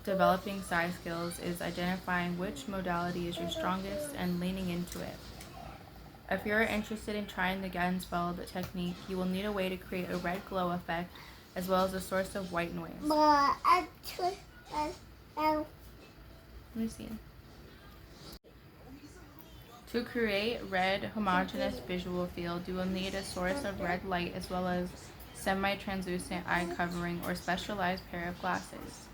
developing psi skills is identifying which modality is your strongest and leaning into it. If you're interested in trying the Ganzfeld technique, you will need a way to create a red glow effect as well as a source of white noise. Let me see. To create red homogeneous visual field, you will need a source of red light as well as semi-translucent eye covering or specialized pair of glasses.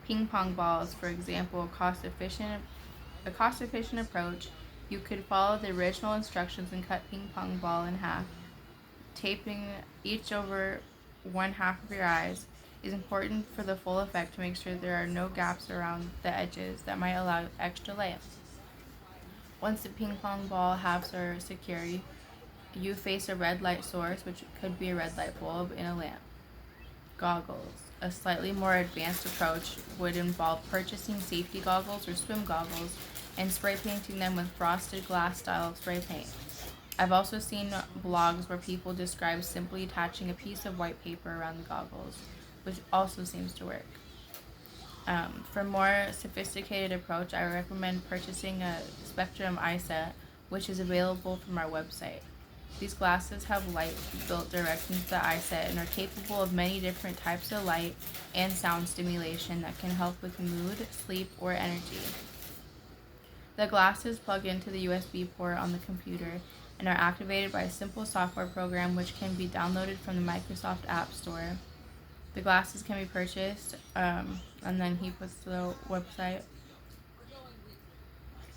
Ping pong balls, for example, a cost-efficient approach. You could follow the original instructions and cut ping pong ball in half. Taping each over one half of your eyes is important for the full effect to make sure there are no gaps around the edges that might allow extra light. Once the ping pong ball halves are secured, you face a red light source, which could be a red light bulb in a lamp. Goggles. A slightly more advanced approach would involve purchasing safety goggles or swim goggles and spray painting them with frosted glass style spray paint. I've also seen blogs where people describe simply attaching a piece of white paper around the goggles, which also seems to work. For more sophisticated approach, I recommend purchasing a Spectrum eye set, which is available from our website. These glasses have light built directly into the eye set and are capable of many different types of light and sound stimulation that can help with mood, sleep, or energy. The glasses plug into the USB port on the computer and are activated by a simple software program which can be downloaded from the Microsoft App Store. The glasses can be purchased, and then he puts the website.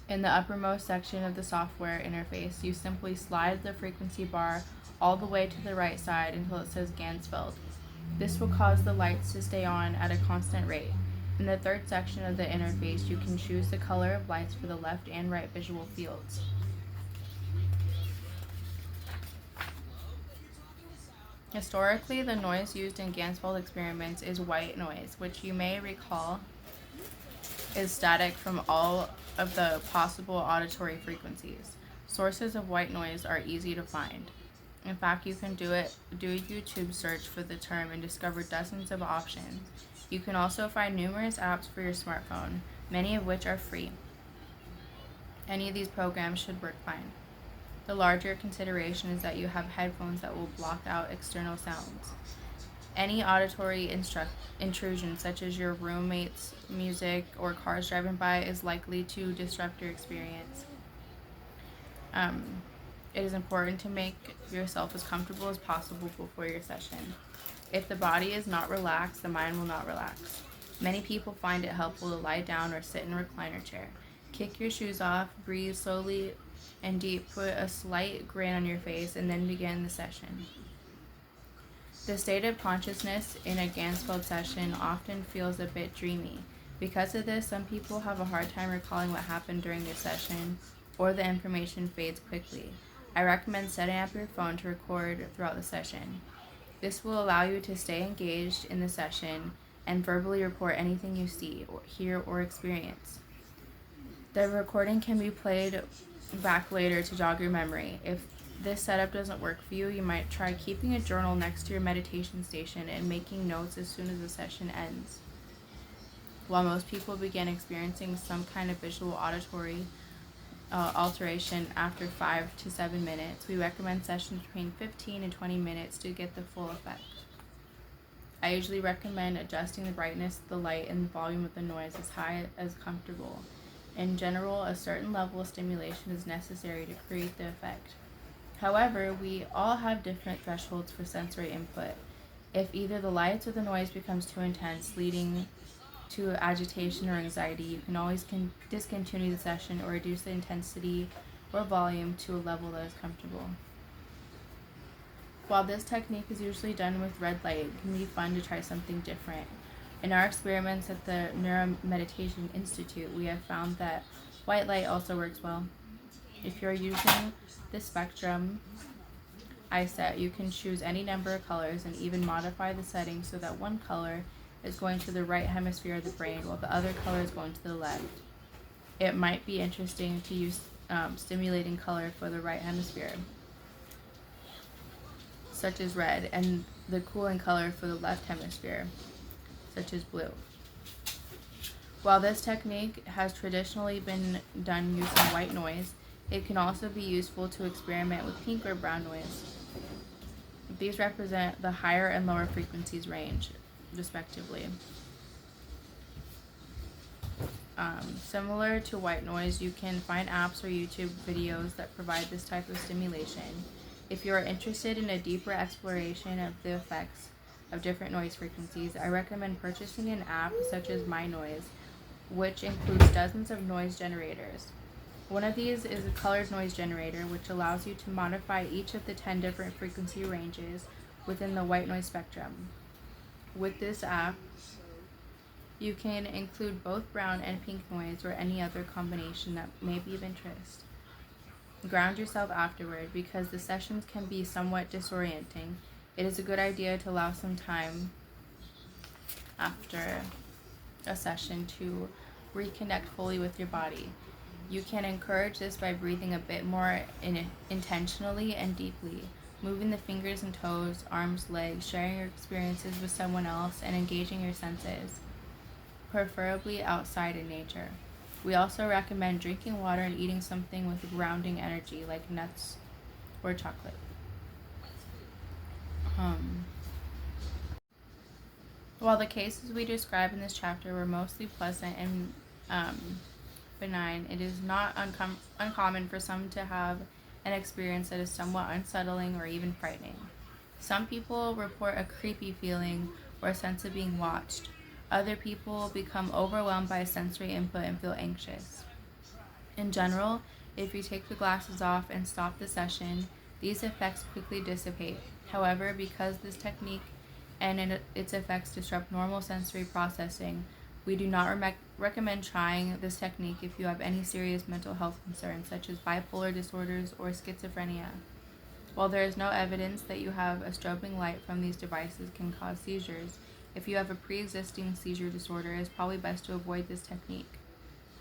In the uppermost section of the software interface, you simply slide the frequency bar all the way to the right side until it says Ganzfeld. This will cause the lights to stay on at a constant rate. In the third section of the interface, you can choose the color of lights for the left and right visual fields. Historically, the noise used in Ganzfeld experiments is white noise, which you may recall is static from all of the possible auditory frequencies. Sources of white noise are easy to find. In fact, you can do a YouTube search for the term and discover dozens of options. You can also find numerous apps for your smartphone, many of which are free. Any of these programs should work fine. The larger consideration is that you have headphones that will block out external sounds. Any auditory intrusion, such as your roommate's music or cars driving by, is likely to disrupt your experience. It is important to make yourself as comfortable as possible before your session. If the body is not relaxed, the mind will not relax. Many people find it helpful to lie down or sit in a recliner chair. Kick your shoes off, breathe slowly and deep, put a slight grin on your face, and then begin the session. The state of consciousness in a Ganzfeld session often feels a bit dreamy. Because of this, some people have a hard time recalling what happened during their session, or the information fades quickly. I recommend setting up your phone to record throughout the session. This will allow you to stay engaged in the session and verbally report anything you see, or hear, or experience. The recording can be played back later to jog your memory. If this setup doesn't work for you, you might try keeping a journal next to your meditation station and making notes as soon as the session ends. While most people begin experiencing some kind of visual, auditory, alteration after 5 to 7 minutes. We recommend sessions between 15 and 20 minutes to get the full effect. I usually recommend adjusting the brightness of the light and the volume of the noise as high as comfortable. In general, a certain level of stimulation is necessary to create the effect. However, we all have different thresholds for sensory input. If either the lights or the noise becomes too intense, leading to agitation or anxiety, you can always discontinue the session or reduce the intensity or volume to a level that is comfortable. While this technique is usually done with red light, it can be fun to try something different. In our experiments at the Neuromeditation Institute, we have found that white light also works well. If you're using the spectrum eye set, you can choose any number of colors and even modify the setting so that one color is going to the right hemisphere of the brain while the other color is going to the left. It might be interesting to use stimulating color for the right hemisphere, such as red, and the cooling color for the left hemisphere, such as blue. While this technique has traditionally been done using white noise, it can also be useful to experiment with pink or brown noise. These represent the higher and lower frequencies range, respectively. Similar to white noise, you can find apps or YouTube videos that provide this type of stimulation. If you are interested in a deeper exploration of the effects of different noise frequencies, I recommend purchasing an app such as My Noise, which includes dozens of noise generators. One of these is a colored noise generator, which allows you to modify each of the 10 different frequency ranges within the white noise spectrum. With this app, you can include both brown and pink noise or any other combination that may be of interest. Ground yourself afterward. Because the sessions can be somewhat disorienting, it is a good idea to allow some time after a session to reconnect fully with your body. You can encourage this by breathing a bit more intentionally and deeply, moving the fingers and toes, arms, legs, sharing your experiences with someone else, and engaging your senses, preferably outside in nature. We also recommend drinking water and eating something with grounding energy, like nuts or chocolate. While the cases we describe in this chapter were mostly pleasant and benign, it is not uncommon for some to have an experience that is somewhat unsettling or even frightening. Some people report a creepy feeling or a sense of being watched. Other people become overwhelmed by sensory input and feel anxious. In general, if you take the glasses off and stop the session, these effects quickly dissipate. However, because this technique and its effects disrupt normal sensory processing, we do not recommend trying this technique if you have any serious mental health concerns, such as bipolar disorders or schizophrenia. While there is no evidence that you have a strobing light from these devices can cause seizures, if you have a pre-existing seizure disorder, it is probably best to avoid this technique.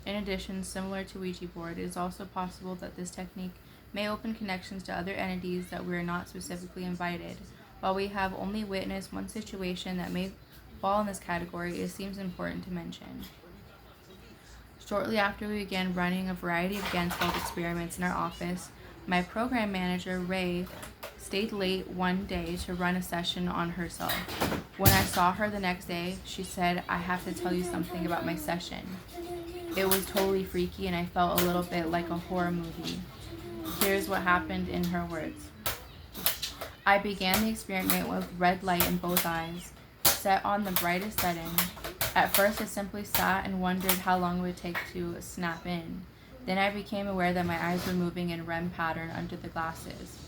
In addition, similar to Ouija board, it is also possible that this technique may open connections to other entities that we are not specifically invited. While we have only witnessed one situation that may fall in this category, it seems important to mention. Shortly after we began running a variety of Ganzfeld experiments in our office, my program manager, Ray, stayed late one day to run a session on herself. When I saw her the next day, she said, "I have to tell you something about my session." It was totally freaky and I felt a little bit like a horror movie. Here's what happened in her words. I began the experiment with red light in both eyes, set on the brightest setting. At first I simply sat and wondered how long it would take to snap in. Then I became aware that my eyes were moving in REM pattern under the glasses.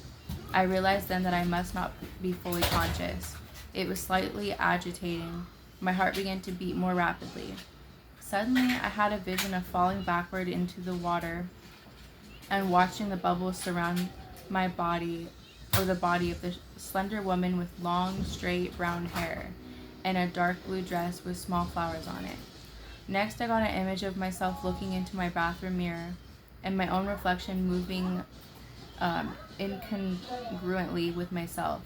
I realized then that I must not be fully conscious. It was slightly agitating. My heart began to beat more rapidly. Suddenly, I had a vision of falling backward into the water and watching the bubbles surround my body, or the body of the slender woman with long, straight brown hair and a dark blue dress with small flowers on it. Next, I got an image of myself looking into my bathroom mirror and my own reflection moving incongruently with myself.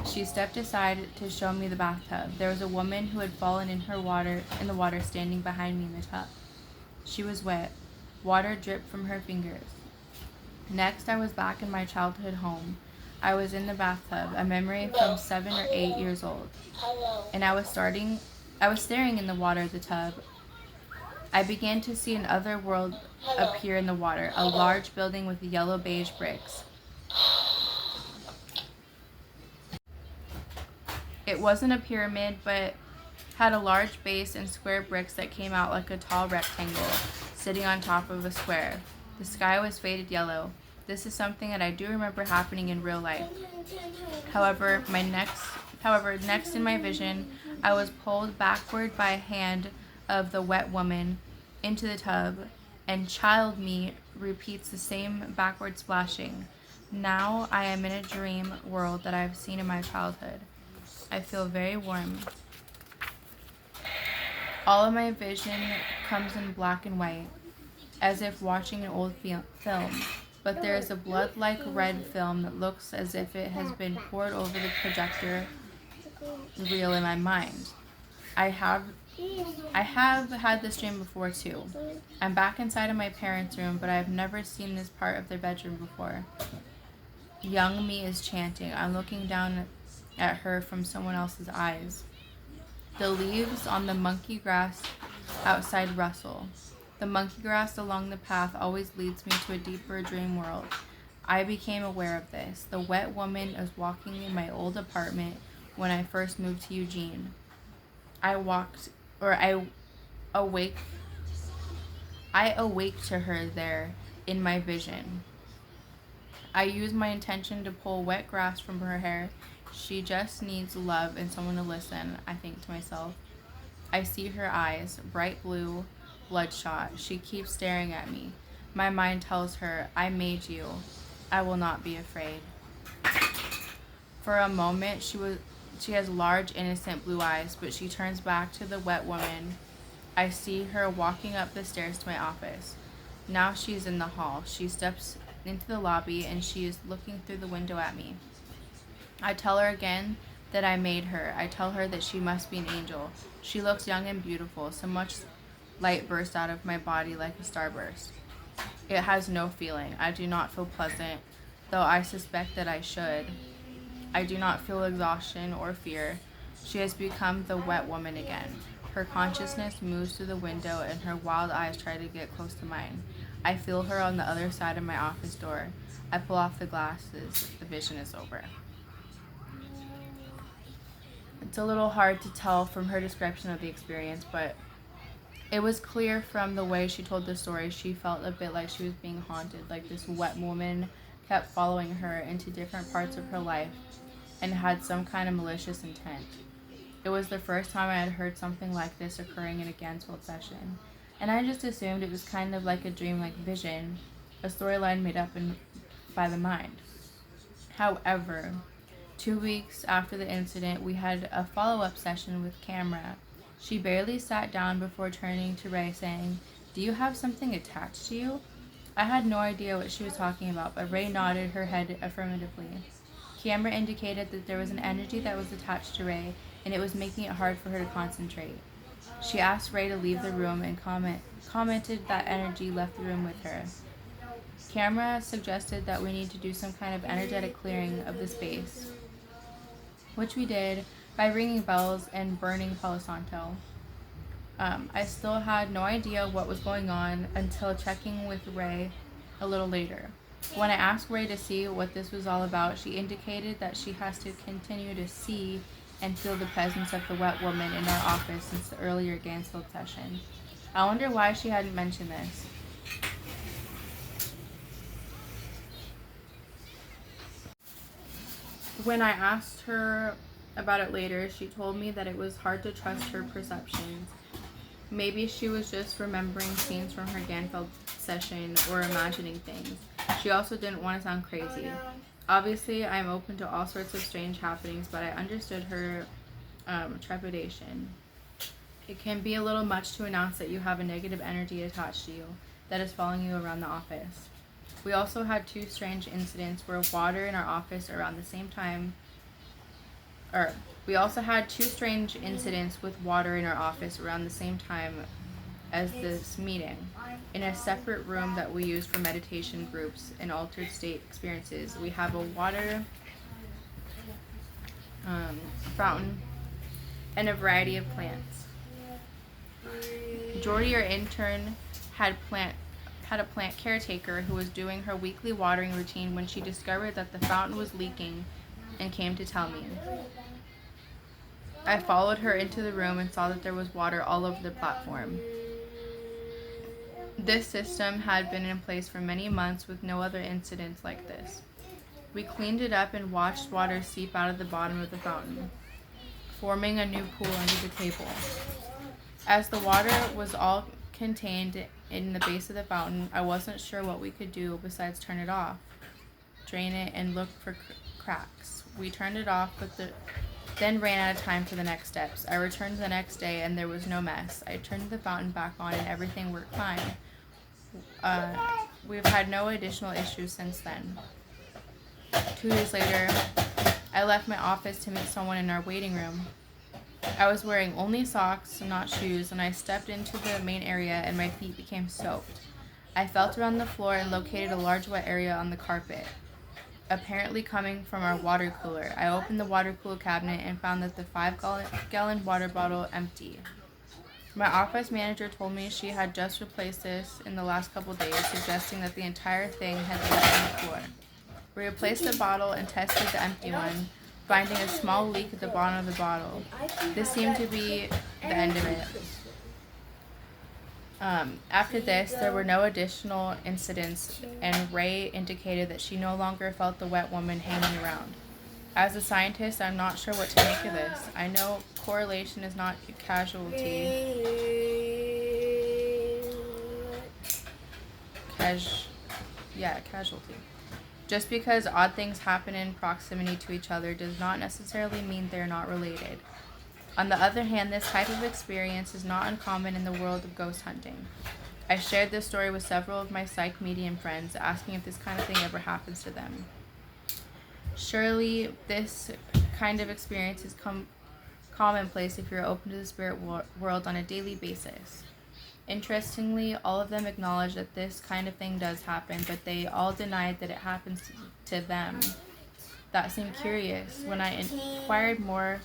She stepped aside to show me the bathtub. There was a woman who had fallen in the water standing behind me in the tub. She was wet. Water dripped from her fingers. Next, I was back in my childhood home. I was in the bathtub, a memory from 7 or 8 years old, and I was staring in the water of the tub. I began to see another world appear in the water, a large building with yellow beige bricks. It wasn't a pyramid, but had a large base and square bricks that came out like a tall rectangle, sitting on top of a square. The sky was faded yellow. This is something that I do remember happening in real life. However, next in my vision, I was pulled backward by a hand of the wet woman into the tub, and child me repeats the same backward splashing. Now I am in a dream world that I have seen in my childhood. I feel very warm. All of my vision comes in black and white, as if watching an old film, but there is a blood-like red film that looks as if it has been poured over the projector reel in my mind. I have had this dream before too. I'm back inside of my parents' room, but I have never seen this part of their bedroom before. Young me is chanting. I'm looking down at her from someone else's eyes. The leaves on the monkey grass outside rustle. The monkey grass along the path always leads me to a deeper dream world. I became aware of this. The wet woman was walking in my old apartment when I first moved to Eugene. I awake to her there in my vision. I use my intention to pull wet grass from her hair. She just needs love and someone to listen, I think to myself. I see her eyes, bright blue, bloodshot. She keeps staring at me. My mind tells her, I made you. I will not be afraid. For a moment, she has large, innocent blue eyes, but she turns back to the wet woman. I see her walking up the stairs to my office. Now she's in the hall. She steps into the lobby and she is looking through the window at me. I tell her again that I made her. I tell her that she must be an angel. She looks young and beautiful. So much light bursts out of my body like a starburst. It has no feeling. I do not feel pleasant, though I suspect that I should. I do not feel exhaustion or fear. She has become the wet woman again. Her consciousness moves through the window and her wild eyes try to get close to mine. I feel her on the other side of my office door. I pull off the glasses. The vision is over. It's a little hard to tell from her description of the experience, but it was clear from the way she told the story she felt a bit like she was being haunted, like this wet woman kept following her into different parts of her life and had some kind of malicious intent. It was the first time I had heard something like this occurring in a Gansfeld session, and I just assumed it was kind of like a dreamlike vision, a storyline made up by the mind. However, 2 weeks after the incident, we had a follow-up session with Camera. She barely sat down before turning to Ray saying, "Do you have something attached to you?" I had no idea what she was talking about, but Ray nodded her head affirmatively. Camera indicated that there was an energy that was attached to Ray, and it was making it hard for her to concentrate. She asked Ray to leave the room and commented that energy left the room with her. Camera suggested that we need to do some kind of energetic clearing of the space, which we did by ringing bells and burning Palo Santo. I still had no idea what was going on until checking with Ray a little later. When I asked Ray to see what this was all about, she indicated that she has to continue to see and feel the presence of the wet woman in our office since the earlier Gansfeld session. I wonder why she hadn't mentioned this. When I asked her about it later, she told me that it was hard to trust her perceptions. Maybe she was just remembering scenes from her Gansfeld session or imagining things. She also didn't want to sound crazy. Obviously, I'm open to all sorts of strange happenings, but I understood her trepidation. It can be a little much to announce that you have a negative energy attached to you that is following you around the office. We also had two strange incidents where water in our office around the same time we also had two strange incidents with water in our office around the same time as this meeting. In a separate room that we use for meditation groups and altered state experiences, we have a water fountain and a variety of plants. Jordy, our intern, had a plant caretaker who was doing her weekly watering routine when she discovered that the fountain was leaking and came to tell me. I followed her into the room and saw that there was water all over the platform. This system had been in place for many months with no other incidents like this. We cleaned it up and watched water seep out of the bottom of the fountain, forming a new pool under the table. As the water was all contained in the base of the fountain, I wasn't sure what we could do besides turn it off, drain it, and look for cracks. We turned it off, but then ran out of time for the next steps. I returned the next day and there was no mess. I turned the fountain back on and everything worked fine. We've had no additional issues since then. 2 days later, I left my office to meet someone in our waiting room. I was wearing only socks, not shoes, and I stepped into the main area and my feet became soaked. I felt around the floor and located a large wet area on the carpet, apparently coming from our water cooler. I opened the water cooler cabinet and found that the 5-gallon water bottle empty. My office manager told me she had just replaced this in the last couple days, suggesting that the entire thing had left on the floor. We replaced the bottle and tested the empty one, finding a small leak at the bottom of the bottle. This seemed to be the end of it. After this, there were no additional incidents, and Ray indicated that she no longer felt the wet woman hanging around. As a scientist, I'm not sure what to make of this. I know correlation is not casualty. Casualty. Just because odd things happen in proximity to each other does not necessarily mean they're not related. On the other hand, this type of experience is not uncommon in the world of ghost hunting. I shared this story with several of my psych medium friends, asking if this kind of thing ever happens to them. Surely, this kind of experience is commonplace if you're open to the spirit world on a daily basis. Interestingly, all of them acknowledge that this kind of thing does happen, but they all denied that it happens to them. That seemed curious. When I inquired more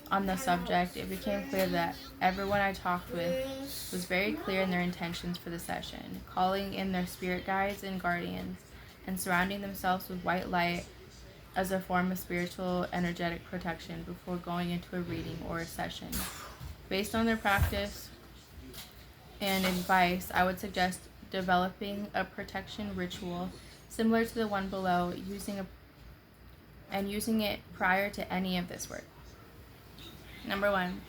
on the subject, it became clear that everyone I talked with was very clear in their intentions for the session, calling in their spirit guides and guardians, and surrounding themselves with white light as a form of spiritual energetic protection before going into a reading or a session. Based on their practice and advice, I would suggest developing a protection ritual similar to the one below, using it prior to any of this work. Number 1,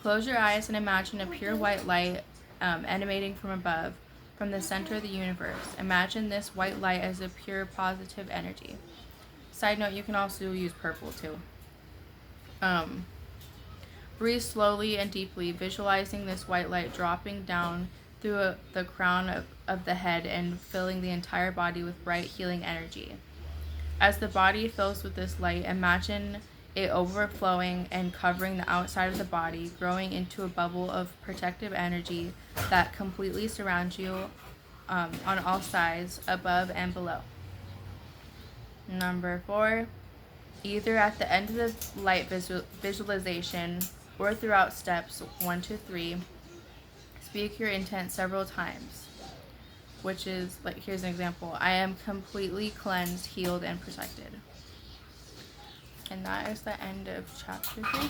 close your eyes and imagine a pure white light emanating from above, from the center of the universe. Imagine this white light as a pure positive energy. Side note, you can also use purple too. Breathe slowly and deeply, visualizing this white light dropping down through the crown of the head and filling the entire body with bright healing energy. As the body fills with this light, imagine it overflowing and covering the outside of the body, growing into a bubble of protective energy that completely surrounds you on all sides, above and below. Number 4, either at the end of the light visualization or throughout steps 1 to 3, speak your intent several times, which is, like, here's an example: I am completely cleansed, healed, and protected. And that is the end of chapter 3.